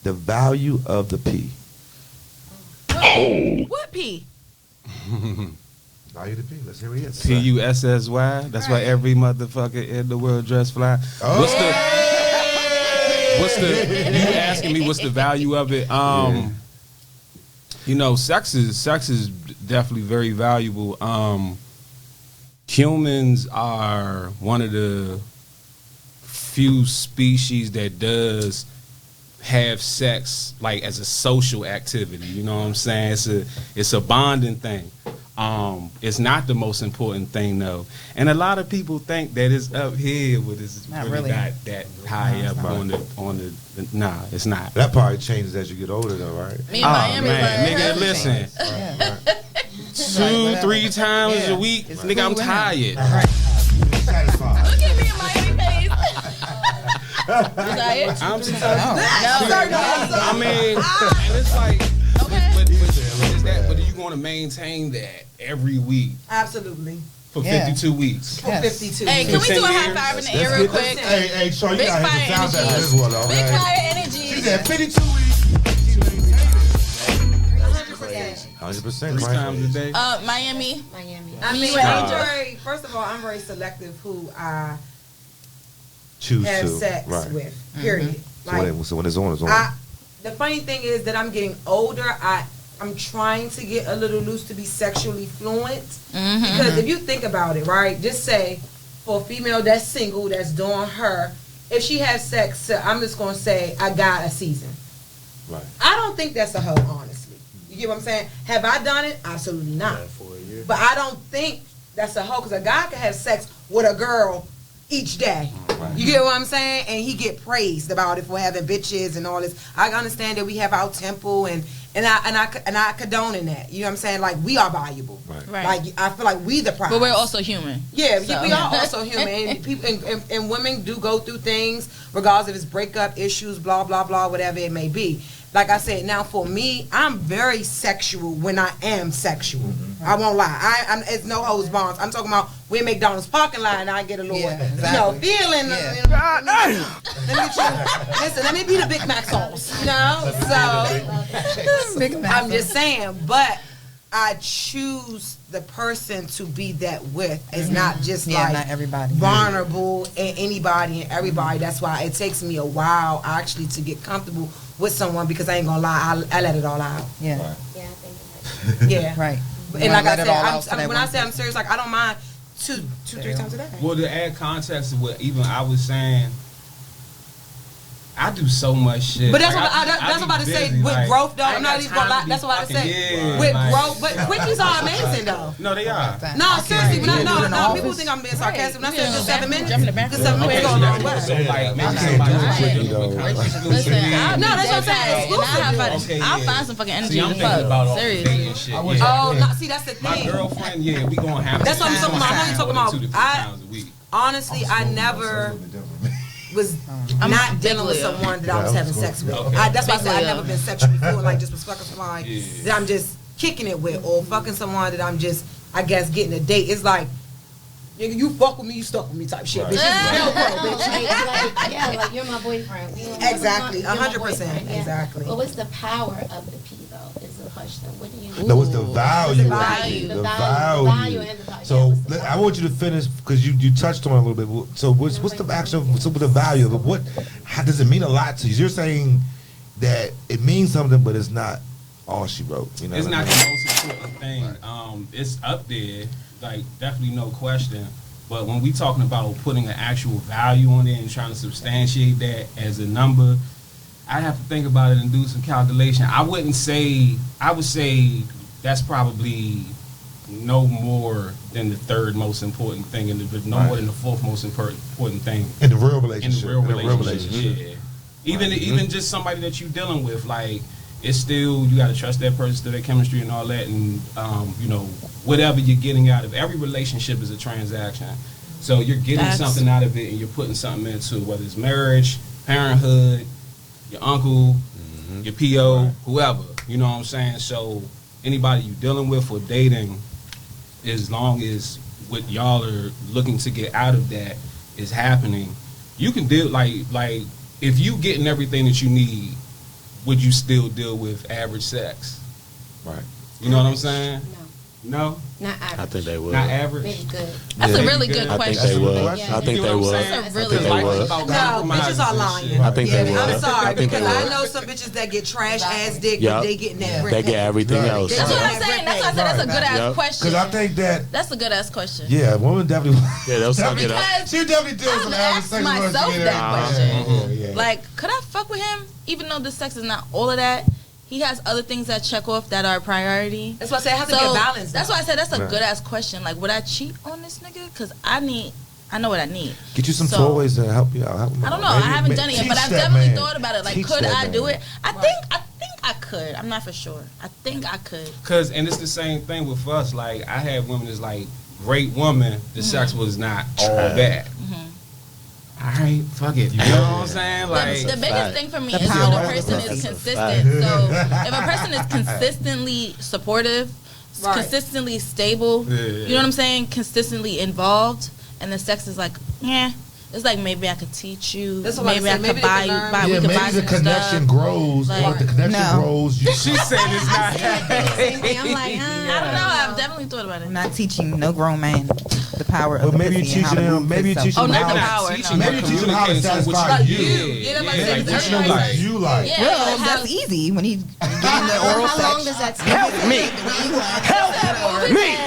The value of the P. What P? Value of the P. Let's hear what it is. P-U-S-S-Y. That's why every motherfucker in the world dress fly. What's the? You asking me what's the value of it? You know, sex is definitely very valuable. Humans are one of the few species that does have sex like as a social activity. You know what I'm saying? It's a bonding thing. It's not the most important thing though, and a lot of people think that it's up here, but it's really not that high up on the. Nah, it's not. That probably changes as you get older, though, right? Me and Miami, nigga, listen. 2-3 times a week, nigga, I'm tired. Satisfied. Look at me in Miami face. You tired? I'm tired. No. I mean, and it's like, but is that? But are you going to maintain that every week Absolutely. for 52 weeks? For 52. Hey, can we do a high five in the air real quick? Hey, Sean, you Big got to hit the fire sound energy. this one, though. Big Hey. fire energy. She said 52 weeks. 100%. 3 times a day. Miami. I mean, first of all, I'm very selective who I Choose have to. sex Right. with. Period. Like, So when it's on, it's on. the funny thing is that I'm getting older. I'm trying to get a little loose to be sexually fluent. Because if you think about it, right? Just say for a female that's single, that's doing her, if she has sex, I'm just going to say I got a season. Right. I don't think that's a hoe, honestly. You get what I'm saying? Have I done it? Absolutely not. Yeah, for a year. But I don't think that's a hoe, because a guy can have sex with a girl each day. Right. You get what I'm saying? And he get praised about it for having bitches and all this. I understand that we have our temple and I condone in that. You know what I'm saying? Like, we are valuable. Right. Like, I feel like we the prize. But we're also human. Yeah, So. we are also human. And people and women do go through things, regardless if it's breakup issues, blah blah blah, whatever it may be. Like I said, now for me, I'm very sexual when I am sexual. I won't lie. It's no holds barns. I'm talking about we're in McDonald's parking lot and I get a little, feeling. Let me be the Big Mac sauce. You know, so I'm just saying. But I choose the person to be that with. It's not just like not everybody vulnerable and anybody and everybody. That's why it takes me a while actually to get comfortable with someone, because I ain't gonna lie, I let it all out. Yeah. Yeah, I think Yeah. Right. And like I said, when I say I'm serious, like I don't mind two, 3 times a day. Well, to add context to what even I was saying, I do so much shit. But that's Like, what that's what I'm about to say. With growth, though, I'm not even gonna lie. That's what I say. Yeah, With like- growth, but quickies are amazing though. No, they are. No, seriously, when You do it in the no, people office? think I'm being sarcastic. When I say just 7 minutes, Jump in the back. just 7 minutes go a long way. So like maybe somebody Listen, I'll No, do that's what I'm that saying. fast, Exclusive. and I'll find some fucking energy See, I'm to thinking about fuck. all the Seriously. dating shit. Oh, no, see, that's the My thing. girlfriend, we gonna have. That's what I'm talking about. I'm only talking about- 2 to 3 times a week. honestly, I never was I'm not dealing with big Leo. someone that I was having sex with. That's why I said I've never been sexually before, like just was fucking someone that I'm just kicking it with, or fucking someone that I'm just, I guess, getting a date. It's like, nigga, you fuck with me, you stuck with me type shit. Bitch, this is Velcro, bitch. Like you're my boyfriend. Exactly, You're my 100%, boyfriend, yeah. exactly. But what's the power of the P though? Is the question. What do you? No, what's the value? value? The The value. value and the value. So Yeah, what's the I want you to finish because you touched on it a little bit. So what's the actual the value of it? How does it mean a lot to you? You're saying that it means something, but it's not all she wrote. You know, It's what I not mean? the most important thing. It's up there, like definitely no question. But when we talking about putting an actual value on it and trying to substantiate that as a number, I have to think about it and do some calculation. I would say that's probably no more than the third most important thing, and no more than the fourth most important thing In the real relationship. in the real relationship. Yeah. Even just somebody that you're dealing with, like, it's still, you got to trust that person, their chemistry and all that, and whatever you're getting out of every relationship is a transaction. So you're getting something out of it, and you're putting something into it, whether it's marriage, parenthood, your uncle, your PO, whoever. You know what I'm saying? So anybody you're dealing with or dating, as long as what y'all are looking to get out of that is happening, you can deal like if you getting everything that you need, would you still deal with average sex? Right. You know what I'm saying? No, No? not average. I think they would. Not average? Maybe good. That's a Yeah. really good I think question. they would. question. I think You they know what would. I'm saying? That's a really I think they good would. question. No, bitches are lying. I think they would. I'm sorry, I think they because I would. know some bitches that get trash ass dick, Yup. but they getting that. They get everything Right. else. That's what Right. I'm saying. That's why I said that's a good ass Yep. question. Because I think that, That's a good ass question. yeah, a woman definitely. Yeah, they'll suck it up. Because She definitely deals I've with average asked sex. myself that question. Yeah. Like, could I fuck with him even though the sex is not all of that? He has other things that check off that are a priority. That's why I said it has to be a balance. That's why I said that's a Right. good ass question. Like, would I cheat on this nigga? Because I know what I need. Get you some So- toys to help you out. Help him I don't know. out. I Maybe- haven't done it yet, but teach I've that definitely man. thought about it. Like, Teach could that I do man. it? I think I could. I'm not for sure. I think I could. And it's the same thing with us. Like, I had women that's like, great woman, the sex was not all that. All right, fuck it. You know what I'm saying? Like, The biggest thing for me The is power when a of person the is pussy. consistent. So if a person is consistently supportive, Right. consistently stable, you know what I'm saying? Consistently involved, and the sex is like, yeah. It's like maybe I could teach you. That's what I'm Maybe I saying. could Maybe they buy could you. learn. We Yeah, could buy maybe the some connection stuff. grows. Like- Once the connection No. grows, you she said it's not Same thing. I'm like, I don't know. I've definitely thought about it. I'm not teaching no grown man the power of But the maybe pussy you and how teaching to him. move Maybe you himself. teaching Oh, him not how the to- power. teaching No. Maybe you teach him how to satisfy you. Yeah, that's what Yeah, I'm teaching him saying. what you like. Yeah, Well, like how- that's easy when he getting the oral how sex. long does that take? Help me! Help me!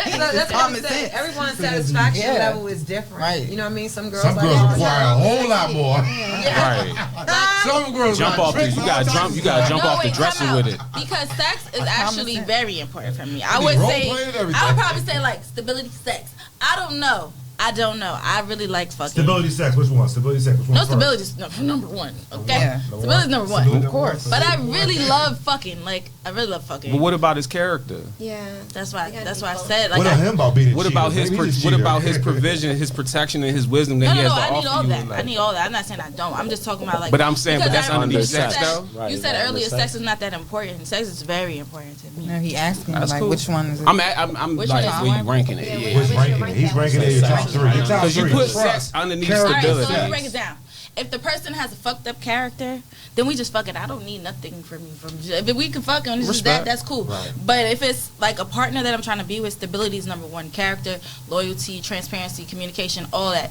That's what I'm common saying. sense. Everyone's satisfaction Yeah. level is different. Right. You know what I mean? Some girls Some like, girls oh, require a whole lot more. Right. Some girls jump like off the, tricks you all gotta the jump, time. you gotta jump No, off the wait, dresser time with out. it. Because sex is actually sense. very important for me. You I need would role say, play and everything. I would probably say like stability sex. I don't know. I really like fucking. Stability sex, which one? Stability sex, which one? No, first? stability is number one. Okay, Yeah. stability is number one. Stability Of course. But I really love fucking. Like I really love fucking. But what about his character? Yeah. That's why. You gotta That's be why I both. said like. What about him about being a What cheater? about his Maybe he's a what cheater. about his provision, his protection, and his wisdom that No, he has to I need offer all you? that. in I life? need all that. I'm not saying I don't. I'm just talking about like. But I'm saying, but because that's underneath you sex, said- though. Right, You said right, earlier, understand. sex is not that important. Sex is very important to me. No, he asking That's like cool. which one is it? I'm Which like one is where you one? ranking it? Yeah, Yeah. Which ranking it? He's ranking it in your top three. Your top Because you three. put Trust. sex underneath Character. All right, so stability. let me break it down. If the person has a fucked up character, then we just fucking. I don't need nothing from you. If we can fuck and it's just that, Respect. that's cool. But if it's like a partner that I'm trying to be with, stability is number one. Character, loyalty, transparency, communication, all that.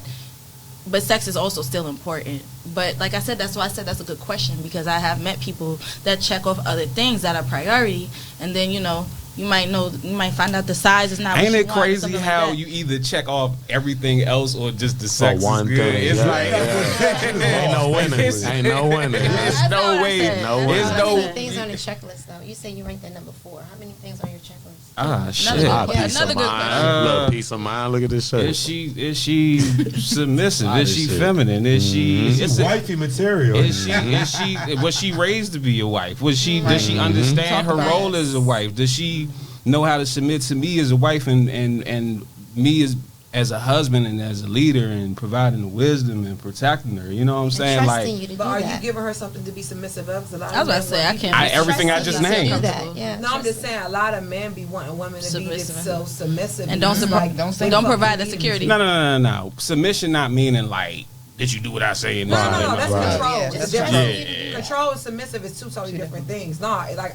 But sex is also still important. But like I said, that's why I said that's a good question, because I have met people that check off other things that are priority, and then you might find out the size is not. Ain't what you it want, or crazy something like how that. you either check off everything else or just the sex one is good? thing, It's yeah, like Ain't no winning. Ain't no winning. There's That's no what I way. said. No way. There's How many no. things on the checklist though? You say you ranked at number 4. How many things on your checklist? Ah shit. Another Ah, good- peace another of good mind. question. Look, peace of mind. Look at this shirt. Is she submissive? Lot Is of she shit. feminine? Is she? She's Is it- wifey material. Is she? Was she raised to be a wife? Was she? Does she understand her Talk about role it. as a wife? Does she know how to submit to me as a wife and me as a husband and as a leader and providing the wisdom and protecting her. You know what I'm saying? Trusting you to do But are that. you giving her something to be submissive of? 'Cause a lot I was of about to men say, I want- can't. Everything I Trusting just you to named. do that. Yeah. No, I'm just saying a lot of men be wanting women to be Submissive. so submissive And don't it's support- don't say they don't fucking provide the need them security. to. No. Submission not meaning like, did you do what I say? And No, this no, and no, that. that's Right. control. Yeah, It's that's different. control. Control and submissive is two totally different things. No, like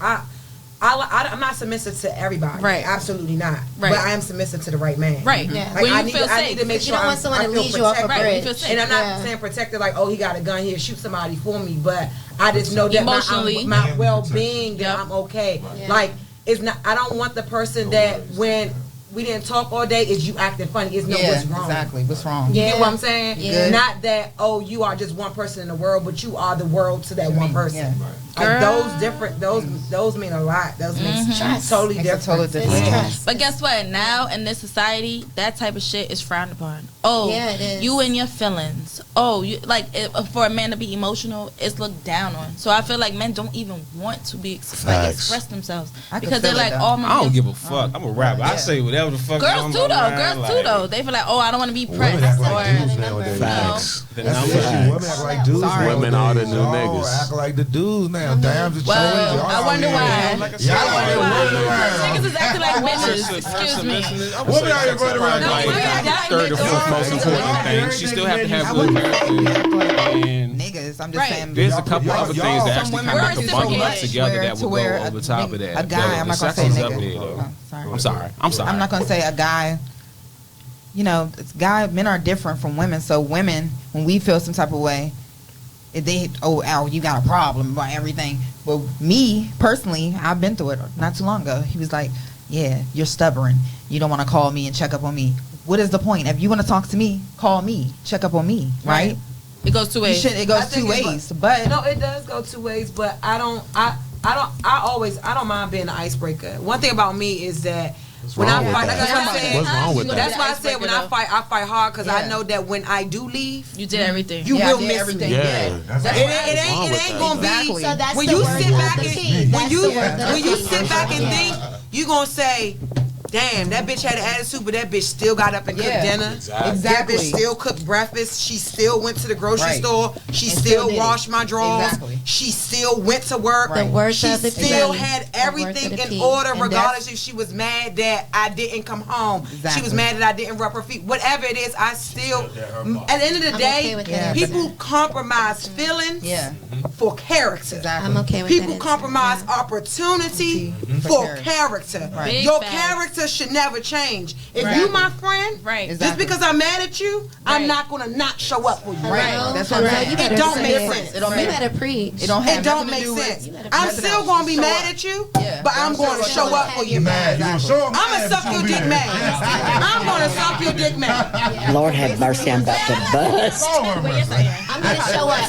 I'm not submissive to everybody. Right. Absolutely not. Right. But I am submissive to the right man. Right. Yeah. Like, Where I you need feel to, I safe. need to make But you sure don't want someone I to feel lead you off a protected. Right, you bridge. feel safe. And I'm not Yeah. saying protected like, oh, he got a gun here, shoot somebody for me. But I just know that Emotionally. my well-being, that Yep. I'm okay. Yeah. Like, it's not. I don't want the person that when we didn't talk all day is you acting funny. It's no what's wrong. exactly. What's wrong? You Yeah. get what I'm saying? Yeah. Not that, oh, you are just one person in the world, but you are the world to that one person. Yeah. Like Girl. those mean a lot. Those mean Trust. totally Makes a different. total It's difference. trust. But guess what? Now in this society, that type of shit is frowned upon. Oh, Yeah, it is. you and your feelings. Oh, you like for a man to be emotional, it's looked down on. So I feel like men don't even want to be express themselves I could because they're feel it, like, though. oh, my I don't give a fuck. I'm a rapper. I Yeah. say whatever the fuck. Girls on too my though. mind, Girls like, too though. They feel like, oh, I don't want to be Women pressed act like or dudes nowadays. Facts. The That's the numbers. issue. Women act like dudes Sorry. Women are the new nowadays. niggas. Act like the dudes now. Damn, the Well, change. I wonder why. Like I said, Yeah, I like, wonder why. Niggas is acting like bitches. Her Excuse me. submission- I would Women say out here sex running is around probably like- like third or fourth most important thing. She still have to have good character. And Niggas, I'm just Right. saying. there's a couple Y'all- other y'all- things that some actually women kind of are have to bundle reciprocated. up together that To will where go over top of that. A guy, I'm The not gonna sex say is nigga. up there, though. Oh, sorry. I'm sorry. I'm not gonna say a guy. You know, men are different from women. So women, when we feel some type of way, if they Al, you got a problem about everything. But me personally, I've been through it not too long ago. He was like, "Yeah, you're stubborn. You don't want to call me and check up on me. What is the point? If you want to talk to me, call me, check up on me, right? It goes two You ways. should. It goes I think two it ways. But No, it does go two ways, but I don't mind being an icebreaker. One thing about me is that when I wrong with fight, that? like I said, What's wrong with that's that? why I said when I fight hard because I Yeah. know that when I do leave, You did everything. you Yeah, I will did miss everything. me. Yeah. That's It right. ain't gonna Exactly. be So that's when the you word sit of back the and P. when That's you the word of when the you P. sit back and think, you gonna say, damn, that bitch had an attitude, but that bitch still got up and cooked Yeah. dinner. Exactly. That bitch still cooked breakfast. She still went to the grocery Right. store. She And still still did it. washed my drawers. Exactly. She still went to work. The words She of the P. still had The words everything of the in P. order, And regardless if she was mad that I didn't come home. She was Exactly. mad that I didn't rub her feet. Whatever it is, I still. At the end of the I'm day, okay with that. people compromise feelings Yeah. for character. Exactly. I'm okay with People that. compromise opportunity For for character. Right. Big Your facts. character should never change. If Right. you my friend, Right. just Exactly. because I'm mad at you, I'm Right. not gonna not show up for you. Right. Hello? That's what I'm Hello? saying. You better It don't say make it. sense. It don't You make- better preach. It don't have It don't nothing to make do with. sense. You better I'm nothing still else. gonna be Show mad up. at you, Yeah. but I'm going to show up for you. Mad. You gonna show 'em I'm mad, gonna suck but your you dick be mad. I'm gonna suck your dick mad. Lord have mercy, I'm about to bust. Lord have mercy. I'm gonna show up.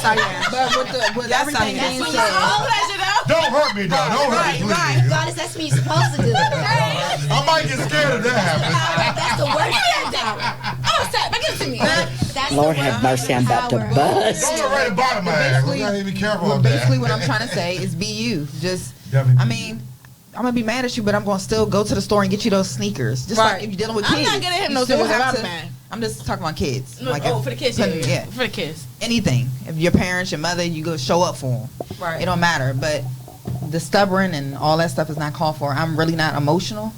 But with Yes, everything I am. being That's said, Don't hurt me, dog. Don't hurt me, please. God, that's what you're supposed to do. I might get scared if that happens. That's the worst thing. Oh, stop. Give it to me. That's Lord the have worst mercy, I'm about to power. bust. Don't right at the bottom of my ass. We gotta be careful of that. basically what I'm trying to say is be you. Just, Definitely I be mean, I'm gonna be mad at you, but I'm gonna still go to the store and get you those sneakers. Just Right. like if you're dealing with I'm kids. not getting him you no still sneakers if have I'm to- mad. I'm just talking about kids. No, Like oh, if- for the kids. Yeah. For the kids. anything. If your parents, your mother, you go show up for them. Right. It don't matter. But the stubborn and all that stuff is not called for. I'm really not emotional.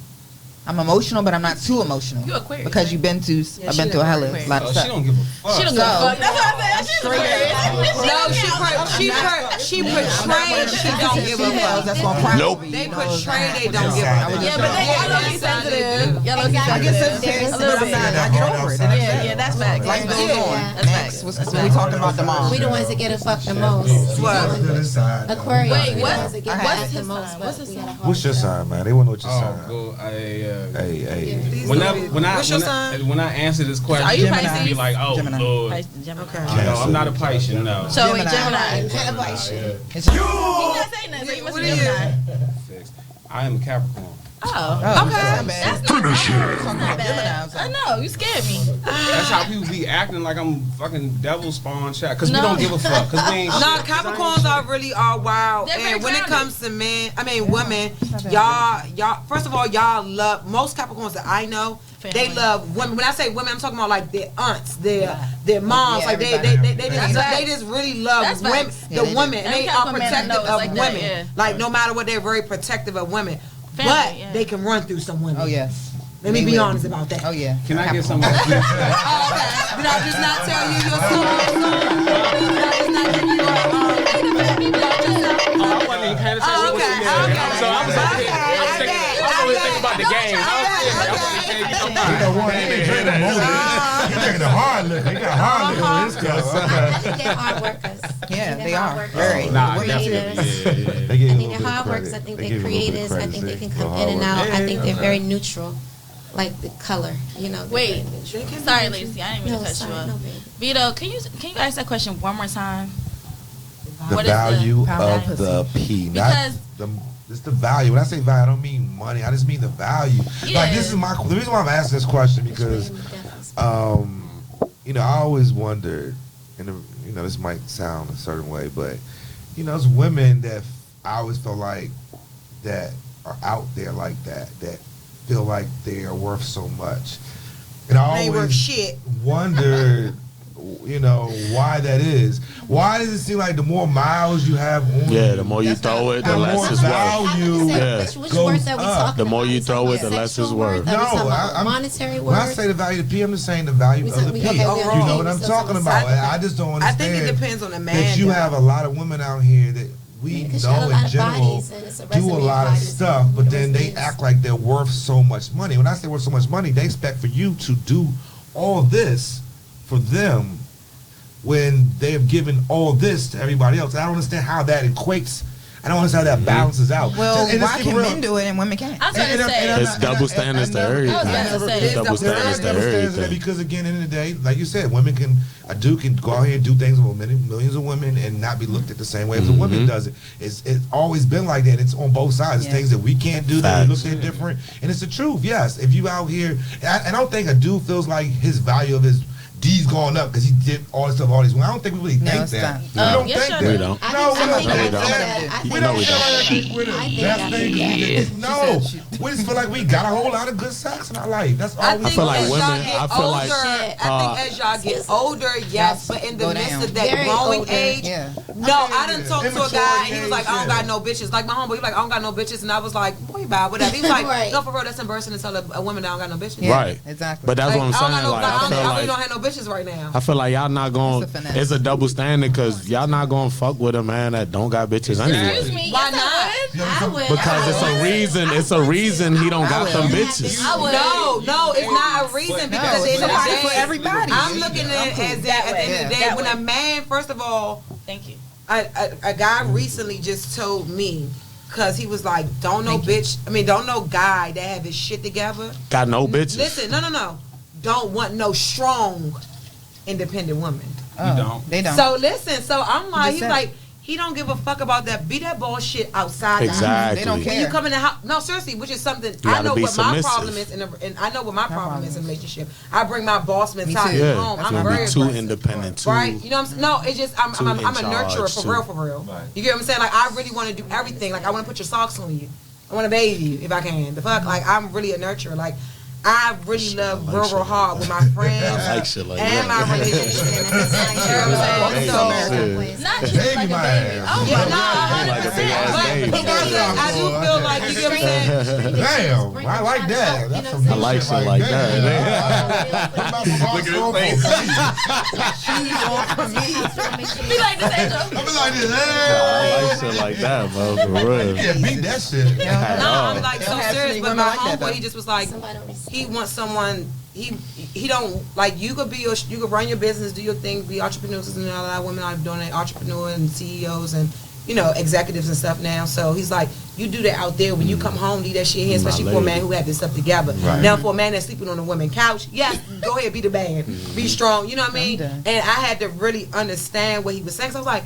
I'm emotional, but I'm not too emotional. You Aquarius, because right? you've been through. Yeah, I've she been through a hell of a Aquarius. lot of Oh, stuff. she don't give a fuck. She don't give a So- fuck. That's what I said. She's Straight Aquarius. No, she portrays she don't give a fuck. That's gonna cry Nope. over you. They You know, portray they it's don't not- give a I fuck. would Yeah, just but say, y'all low key sensitive. Y'all low key I get sensitive. sensitive, A but little I'm not. bit. I get over it. and Yeah, that's yeah, it. that's facts. Life goes Yeah. on. That's Next, what's we talking about tomorrow? We the ones that get a fuck the most. What? Aquarius. Wait, we what? the ones that get I fucked have the his most, sign? but What's his we got a sign? hard What's your time. sign, man? They want to know what your Oh, sign. go. Hey. What's your sign? When I answer this question, Are you Gemini Pisces? be like, oh Gemini. Lord. Okay. No, I'm not a Piscean. No. So wait, Gemini. Gemini. It's He's not saying that, so you must What be are you? Gemini. I am a Capricorn. Oh, okay. That's not bad. That's not bad. Talking about Gemini's. I know, you scared me. That's how people be acting like I'm fucking devil spawn chat. Cause No. we don't give a fuck. Cause we ain't No, shit. Capricorns are really wild. They're very And when it grounded. comes to women, y'all. First of all, y'all love most Capricorns that I know. They Family. love women. When I say women, I'm talking about like their aunts, their moms. Yeah, Like they just really love That's women. facts. Yeah, The they women, do. and they Every are Capricorn man I protective know is of like women. that, yeah. Like no matter what, they're very protective of women. Family, But yeah. they can run through some women. Oh yes. Let me They be will. honest about that. Oh yeah. Can I get some? Did I just not tell you your story? Did I just not give you I wasn't even paying attention to what you did. So I was only thinking about the game. He's taking a hard look. He got hard look on his cuss. I think they're hard workers. Yeah, They're they hard are. workers. Very. Nah, Creators. definitely. They give I you a think little they're bit of hard workers. credit. I think They they're give you a little bit of creators. I credit. think they Say, can for come hard in and work. out. I think they're very neutral, like the color. You know. they're Wait. very neutral. Sorry, Lacey, I didn't mean No, to cut you sorry, off. no, baby. Vito, can you ask that question one more time? The What is the value pound of the P. Not Because- it's the value. When I say value, I don't mean money. I just mean the value. Yeah. Like this is the reason why I'm asking this question because, you know, I always wondered, and you know, this might sound a certain way, but you know, it's women that I always feel like that are out there like that feel like they are worth so much, and I They always worth shit. wondered, you know, why that is. Why does it seem like the more miles you have on Yeah, you, the more you throw it, the the less more it's worth. value Yeah. Which goes worth are we up. talking The more about? you Are we throw talking it, the about less it's sexual worth. Are we talking No, about I'm- monetary when I worth? say the value of the P, I'm just saying the value of the P. okay, You overall. know what I'm So talking it's about. like- I just don't I understand. think it depends on the man. that you though. have a lot of women out here that we Because you have a know lot in of general bodies and it's a do a resume lot of bodies stuff, and but then they resumes. act like they're worth so much money. When I say worth so much money, they expect for you to do all this for them when they have given all this to everybody else. I don't understand how that equates. I don't understand how that balances out. Well, And let's why keep it can real. men do it and women can't? I was going to say. It's double standards to everything. I was about to say. It's double standards to everything. Because again, in the day, like you said, women can, a dude can go out here and do things with millions of women and not be looked at the same way as a woman does it. It's always been like that. It's on both sides. It's Yeah. things that we can't do that we Facts. look at different, and it's the truth. Yes, if you out here, and I don't think a dude feels like his value of his D's going up because he did all this stuff, all these women. I don't think we really No, think it's that. not. We don't yes, think y'all that. We don't. I No, think we some don't. people No, we do don't. that. I We think don't we feel don't. like we're the I think best that's thing. it. No, we just feel like we got a whole lot of good sex in our life. That's all I we think feel like as women- y'all get I feel like, older, I think as y'all get older, yes, but in the Go midst down. of that Very growing older. age, Yeah. no, I done talked to a Immaturity guy. He was like, I don't age, got no bitches. Like my homeboy, he was like, I don't got no bitches, and I was like, boy, bye, whatever. He was like, Right. no, for real, that's embarrassing to tell a woman that I don't got no bitches. Yeah, Right. Exactly. But that's Like, what I'm I don't got saying. no, Like, I I feel really like don't have no bitches right now. I feel like y'all not going. It's a finesse. It's a double standard because y'all not going to fuck with a man that don't got bitches anyway. Excuse me. Why yes, I would. Because it's a reason. It's a reason he don't got them bitches. I would. No, it's not a reason because at the end of the somebody day, for everybody. I'm looking at it as that at the end of the day, That when way. a man, first of all, Thank you. a guy recently just told me, cause he was like, don't no guy that have his shit together. Got no bitches. Listen, no, don't want no strong, independent woman. Oh, don't. They don't. So listen, so I'm like, just he's said like, he don't give a fuck about that. Be that bullshit outside the house. Exactly. They don't When care. you come in the house, no, seriously, which is something You I gotta know be what my submissive. problem is, and I know what my problem is in a relationship. I bring my boss mentality too. Yeah, home. it's I'm gonna very be too aggressive. independent, too. Right? You know what I'm saying? No, it's just I'm Too a in nurturer charge, for too. real, for real. You get what I'm saying? Like I really want to do everything. Like I want to put your socks on you. I want to bathe you if I can. The fuck, like I'm really a nurturer. Like I really love real hard with my friends I like shit like and that. my relationships. You know what I'm saying? So. Not just Baby like a my baby. ass. Oh, Yeah, no, Like a big ass 100%. baby. But I do feel like you get what I'm saying. Damn, I like that. That's some I like shit like that. Look at his face. Be like this, Angel. I'm like this. I like shit like that, bro. For real. Yeah, beat that shit. No, I'm like They so don't have serious. too But many my women like that, homeboy, though. he just was like, Somebody don't receive. he wants someone. He don't like you could run your business, do your thing, be entrepreneurs, and a lot of women are doing it, entrepreneurs and CEOs and executives and stuff now. So he's like, you do that out there when you come home, leave that shit here, especially for a man who had this stuff together. Right. Now for a man that's sleeping on a woman's couch, yes, go ahead, be the man, be strong. You know what I mean? done. And I had to really understand what he was saying. So I was like,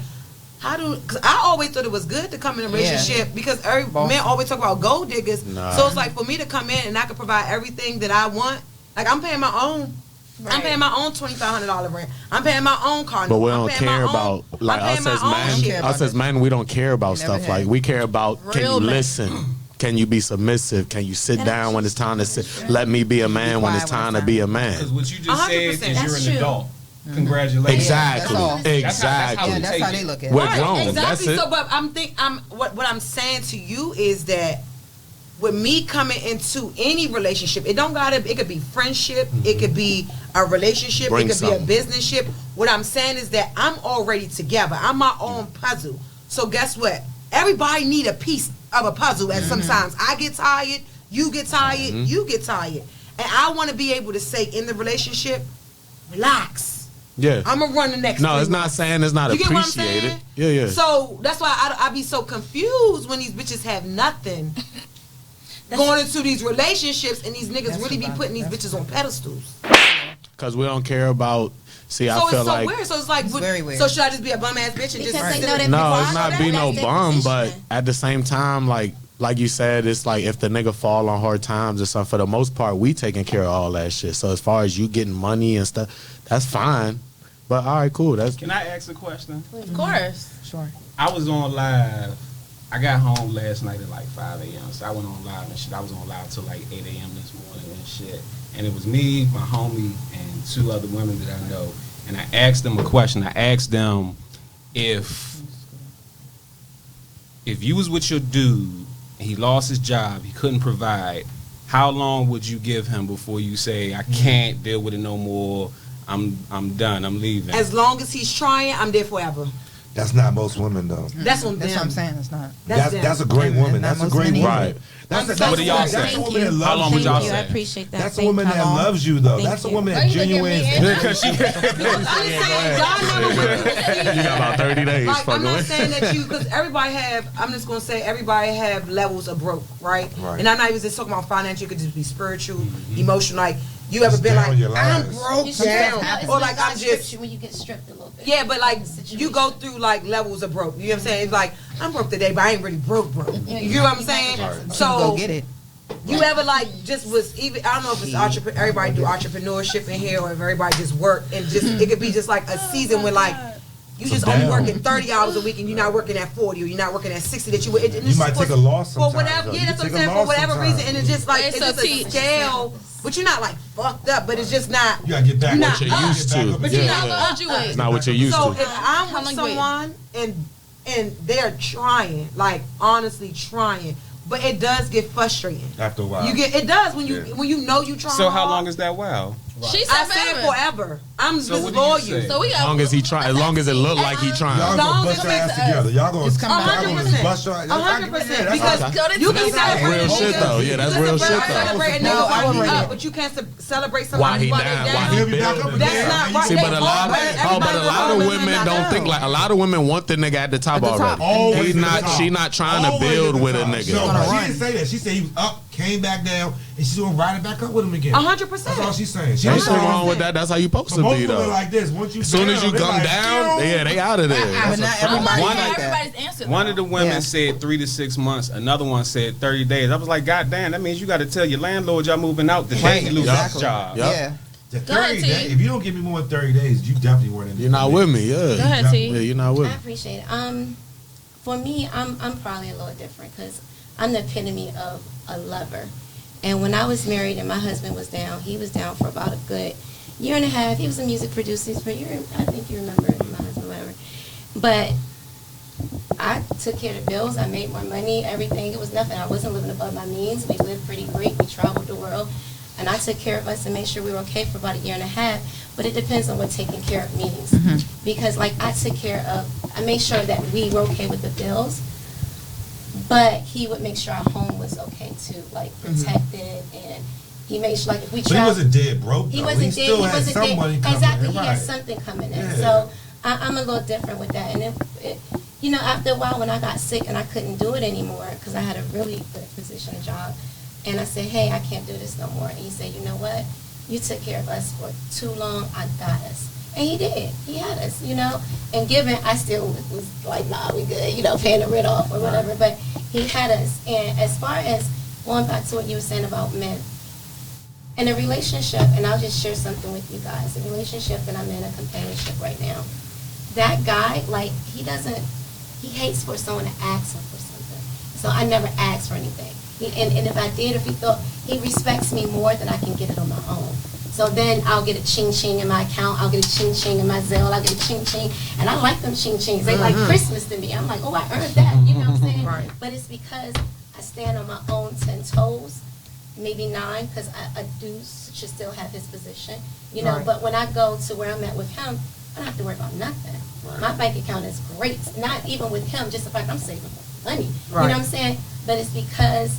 Because I always thought it was good to come in a relationship because men always talk about gold diggers. Nah. So it's like for me to come in and I can provide everything that I want. Like I'm paying my own. Right. I'm paying my own $2,500 rent. I'm paying my own car. But we I'm don't paying my care own- about like I'm us paying as my own shit. men. Us as men, we don't care about Never stuff have. like we care about. Can you Real men. listen? Can you be submissive? Can you sit down when it's time to sit? Let me be a man when it's quiet when time it's to be a Because man. what you just said 100%. is you're That's an true. adult. Congratulations. Exactly. That's all. Exactly. That's how Yeah, we that's take how it. they look at We're it. grown. That's Exactly. it. So, but what I'm saying to you is that with me coming into any relationship, it don't gotta. It could be friendship. It could be a relationship. Bring it could something. be a business ship. What I'm saying is that I'm already together. I'm my own puzzle. So guess what? Everybody need a piece of a puzzle. And sometimes I get tired. You get tired. You get tired. And I want to be able to say in the relationship, relax. Yeah. I'm gonna run the next. No, 3 it's not months. saying it's not You get what I'm appreciated. saying? Yeah, yeah. So that's why I be so confused when these bitches have nothing going into these relationships and these niggas really be putting these bitches on pedestals. Because we don't care about. See, I So feel it's so like. weird. So it's like, very weird. So should I just be a bum ass bitch and Because just they sit know there? that No, people it's are not so be no that's their bum, but position. at the same time, like you said, it's like if the nigga fall on hard times or something, for the most part, we taking care of all that shit. So as far as you getting money and stuff, that's fine. But all right, cool. That's Can I ask a question? Of course. Sure. I was on live. I got home last night at like 5 a.m. So I went on live and shit. I was on live till like 8 a.m. this morning and shit. And it was me, my homie, and 2 other women that I know. And I asked them a question. I asked them if you was with your dude, he lost his job, he couldn't provide, how long would you give him before you say, I can't deal with it no more, I'm done, I'm leaving? As long as he's trying, I'm there forever. That's not most women though. That's on That's them. what I'm saying. It's not. That's a great And woman. not That's a most great men woman. either. Right. That's What do y'all that's say? a woman that loves How long would you. y'all Thank you. I say? appreciate that. That's a Thank woman you. that How long? loves you though. Thank That's a you. woman Why that you looking at genuine. me? Yeah, because she. I'm saying, y'all never you got about 30 days. Like, I'm fucking not with. saying that you, because everybody have, I'm just going to say everybody have levels of broke, right? Right. And I'm not even just talking about financial, it could just be spiritual, emotional. Like, you ever Just been down like, your I'm lives. broke You should down. know it's Or not like, gonna I'm strip just, you when you get stripped a little bit. yeah, but like, Situation. you go through like levels of broke. You know what I'm saying? It's like, I'm broke today, but I ain't really broke. You know what I'm saying? Right. So, Go get it. you ever like just was even, I don't know if it's everybody do entrepreneurship in here or if everybody just work and just, it could be just like a season where like, you just only Damn. working 30 hours a week and you're not working at 40 or you're not working at 60 that you would. You might take a loss For sometimes. whatever, though. yeah, You that's what I'm take a saying. For loss whatever sometimes. reason, and it's just like it's So just a teach. scale, but you're not like fucked up. But it's just not. You gotta get back You're what not you're up. used to. But Yeah. you're How not long up. would you wait? It's not what you're used So to. if I'm How with long you wait? someone and they're trying, like honestly trying, but it does get frustrating. After a while. It does when Yeah. you know you trying. So how hard. long is that wow? She I said said forever. forever. I'm So just what do you loyal. say? So we As got. long as he try, as long as it look like he Y'all trying. Long gonna as bust it your makes ass sense. together. Y'all gonna Just come back. y'all gonna 100%. bust your ass. 100%. Yeah, Because that's okay. you That's can celebrate real shit, niggas. though. Yeah, that's You can real shit, though. Celebrate a No, nigga I while he wouldn't. up, but you can't celebrate Why somebody he while down? they Why down. he He'll be back up building? again. That's not right. See, but They a lot, all- but a lot of everybody women not don't down. think like a lot of women want the nigga at the top At the top. already. Always He's at not. the top. She not trying to Always build at the with a top. nigga. No, Gonna she run. didn't say that. She said he was up, came back down, and she's gonna ride it back up with him again. 100%. That's all she's saying. She Ain't ain't nothing saying- wrong with that. That's how you supposed But to most be women though. like this. Once you As soon as you they come like, down, yeah, they out of there. But That's not a fact. everybody One- like that. Everybody's answer. One of the women Yeah. said 3 to 6 months. Another one said 30 days. I was like, God damn, that means you got to tell your landlord y'all moving out the day you lose Yup. this job. Yup. Yeah. The Go ahead, 30 T. days, if you don't give me more than 30 days, you definitely weren't in. You're not with me, Go yeah. ahead, T. Yeah, you're not with I me. appreciate it. For me, I'm probably a little different because I'm the epitome of a lover. And when I was married and my husband was down, he was down for about a good year and a half. He was a music producer for a year. I think you remember my husband, whatever. But I took care of the bills. I made more money, everything. It was nothing. I wasn't living above my means. We lived pretty great. We traveled the world. And I took care of us and made sure we were okay for about a year and a half. But it depends on what taking care of means. Because, like, I took care of, I made sure that we were okay with the bills. But he would make sure our home was okay, too. Like, protected. And he made sure, like, if we But he traveled. wasn't dead broke. He though. wasn't dead. Still He had wasn't some money dead. coming Exactly. in, He had right. something coming in. Yeah. So I'm a little different with that. And it, you know, after a while when I got sick and I couldn't do it anymore because I had a really good position job, and I said, hey, I can't do this no more. And he said, you know what? You took care of us for too long. I got us. And he did. He had us, you know. And given, I still was like, nah, we good, you know, paying the rent off or whatever. But he had us. And as far as going back to what you were saying about men, in a relationship, and I'll just share something with you guys, a relationship that I'm in, a companionship right now, that guy, like, he hates for someone to ask him for something. So I never asked for anything. And if I did, if he thought, he respects me more than I can get it on my own. So then I'll get a ching-ching in my account, I'll get a ching-ching in my Zelle, I'll get a ching-ching, and I like them ching-chings. They like Christmas to me. I'm like, oh, I earned that, you know what I'm saying? Right. But it's because I stand on my own 10 toes, maybe 9, because a dude should still have his position, you know. Right. But when I go to where I'm at with him, I don't have to worry about nothing. Right. My bank account is great, not even with him, just the fact I'm saving money. Right. You know what I'm saying? But it's because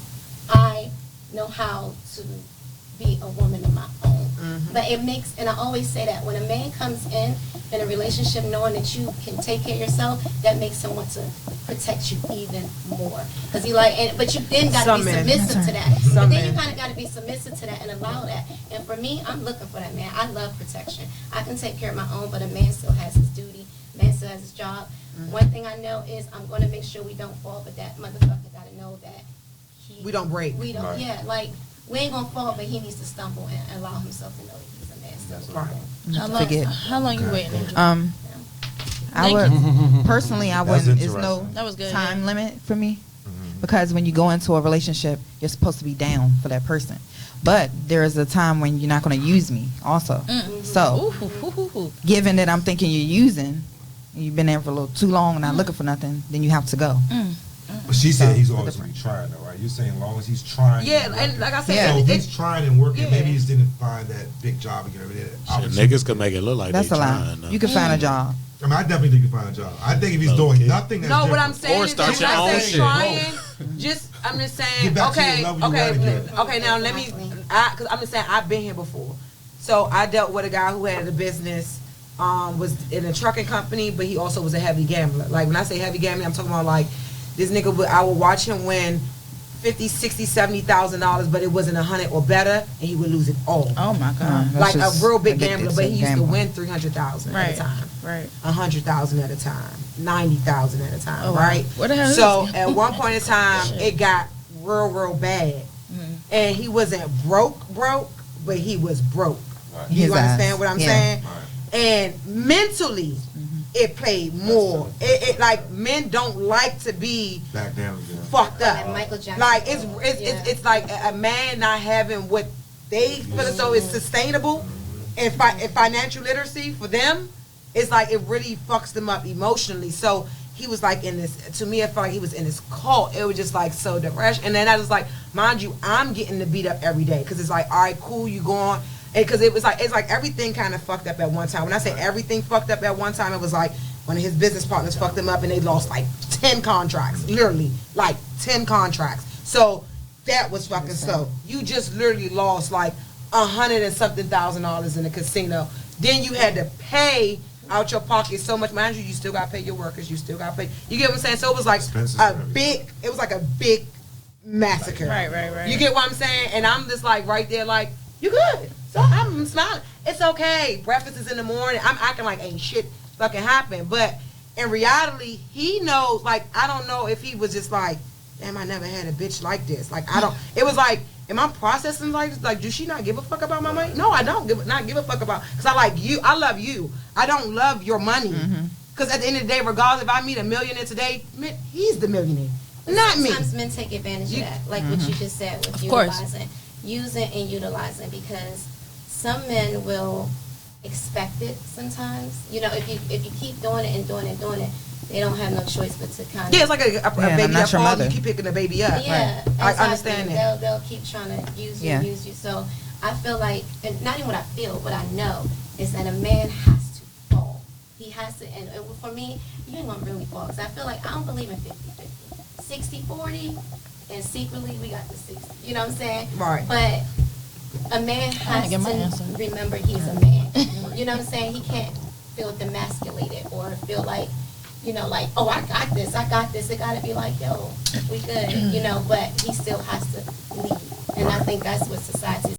I know how to be a woman of my own. But it makes, and I always say that, when a man comes in a relationship knowing that you can take care of yourself, that makes him want to protect you even more. Because he like, but you then got to be submissive to that. But then you kind of got to be submissive to that and allow that. And for me, I'm looking for that man. I love protection. I can take care of my own, but a man still has his duty. A man still has his job. One thing I know is I'm going to make sure we don't fall, but that motherfucker got to know that we don't break. We don't, yeah, like, we ain't gonna fall, but he needs to stumble and allow himself to know that he's a man still. Right. How long you waiting? I would personally, I wouldn't. There's no That was good, time limit for me, because when you go into a relationship, you're supposed to be down for that person. But there is a time when you're not going to use me also. So, given that I'm thinking you're using, you've been there for a little too long and not looking for nothing, then you have to go. But she said he's always been trying, though, right? You're saying as long as he's trying. Yeah, and like I said, so if he's trying and working, maybe he just didn't find that big job and get everything. Niggas could make it look like that's they a lie. trying. You can find a job. I mean, I definitely think you can find a job. I think if he's doing nothing that's what different, I'm saying is that when I say trying, I'm just saying, Get back to your level you gotta get. okay, now let me, because I'm just saying, I've been here before. So I dealt with a guy who had a business, was in a trucking company, but he also was a heavy gambler. Like, when I say heavy gambling, I'm talking about, like, this nigga, I would watch him win $50,000, $60,000, $70,000, but it wasn't 100 or better, and he would lose it all. Oh my God! Like a real big gambler, but he used to win 300,000 at a Right. time, Right. 100,000 at a time, 90,000 at a time, Oh, wow. right? What the hell is So this? at one point in time, it got real bad, and he wasn't broke, but he was broke. You His understand ass. what I'm Yeah. saying? And mentally, it played more. It like, men don't like to be back down again. fucked up. Like Michael Jackson. Like it's like a man not having what they feel as though is sustainable and financial literacy for them. It's like it really fucks them up emotionally. So he was like in this. To me, I felt like he was in this cult. It was just like so depressed. And then I was like, mind you, I'm getting the beat up every day because it's like, all right, cool, you going. Because it's like everything kind of fucked up at one time. When I say everything fucked up at one time, it was like one of his business partners fucked him up and they lost like 10 contracts. Literally, like 10 contracts. So that was fucking slow. You just literally lost like $100 and something thousand in the casino. Then you had to pay out your pocket so much. Mind you still got to pay your workers. You still got to pay. You get what I'm saying? So it was like a big massacre. Right. You get what I'm saying? And I'm just like right there like, you good. So I'm smiling. It's okay. Breakfast is in the morning. I'm acting like ain't shit fucking happened. But in reality, he knows, like, I don't know if he was just like, damn, I never had a bitch like this. Like, I don't, it was like, am I processing like this? Like, does she not give a fuck about my money? No, I don't give a fuck about, because I like you. I love you. I don't love your money. Because at the end of the day, regardless if I meet a millionaire today, he's the millionaire, not me. Sometimes men take advantage of that, like what you just said with using and utilizing, because some men will expect it sometimes. You know, if you keep doing it and doing it, they don't have no choice but to kind of. Yeah, it's like a baby that falls, you keep picking the baby up. Yeah, right. I understand that. They'll keep trying to use you. So I feel like, and not even what I feel, what I know is that a man has to fall. He has to, and for me, you ain't gonna really fall, because I feel like I don't believe in 50-50. 60-40, and secretly we got the 60. You know what I'm saying? Right. But a man has to remember he's a man. You know what I'm saying? He can't feel demasculated or feel like, you know, like, oh, I got this. It got to be like, yo, we good, you know, but he still has to lead. And I think that's what society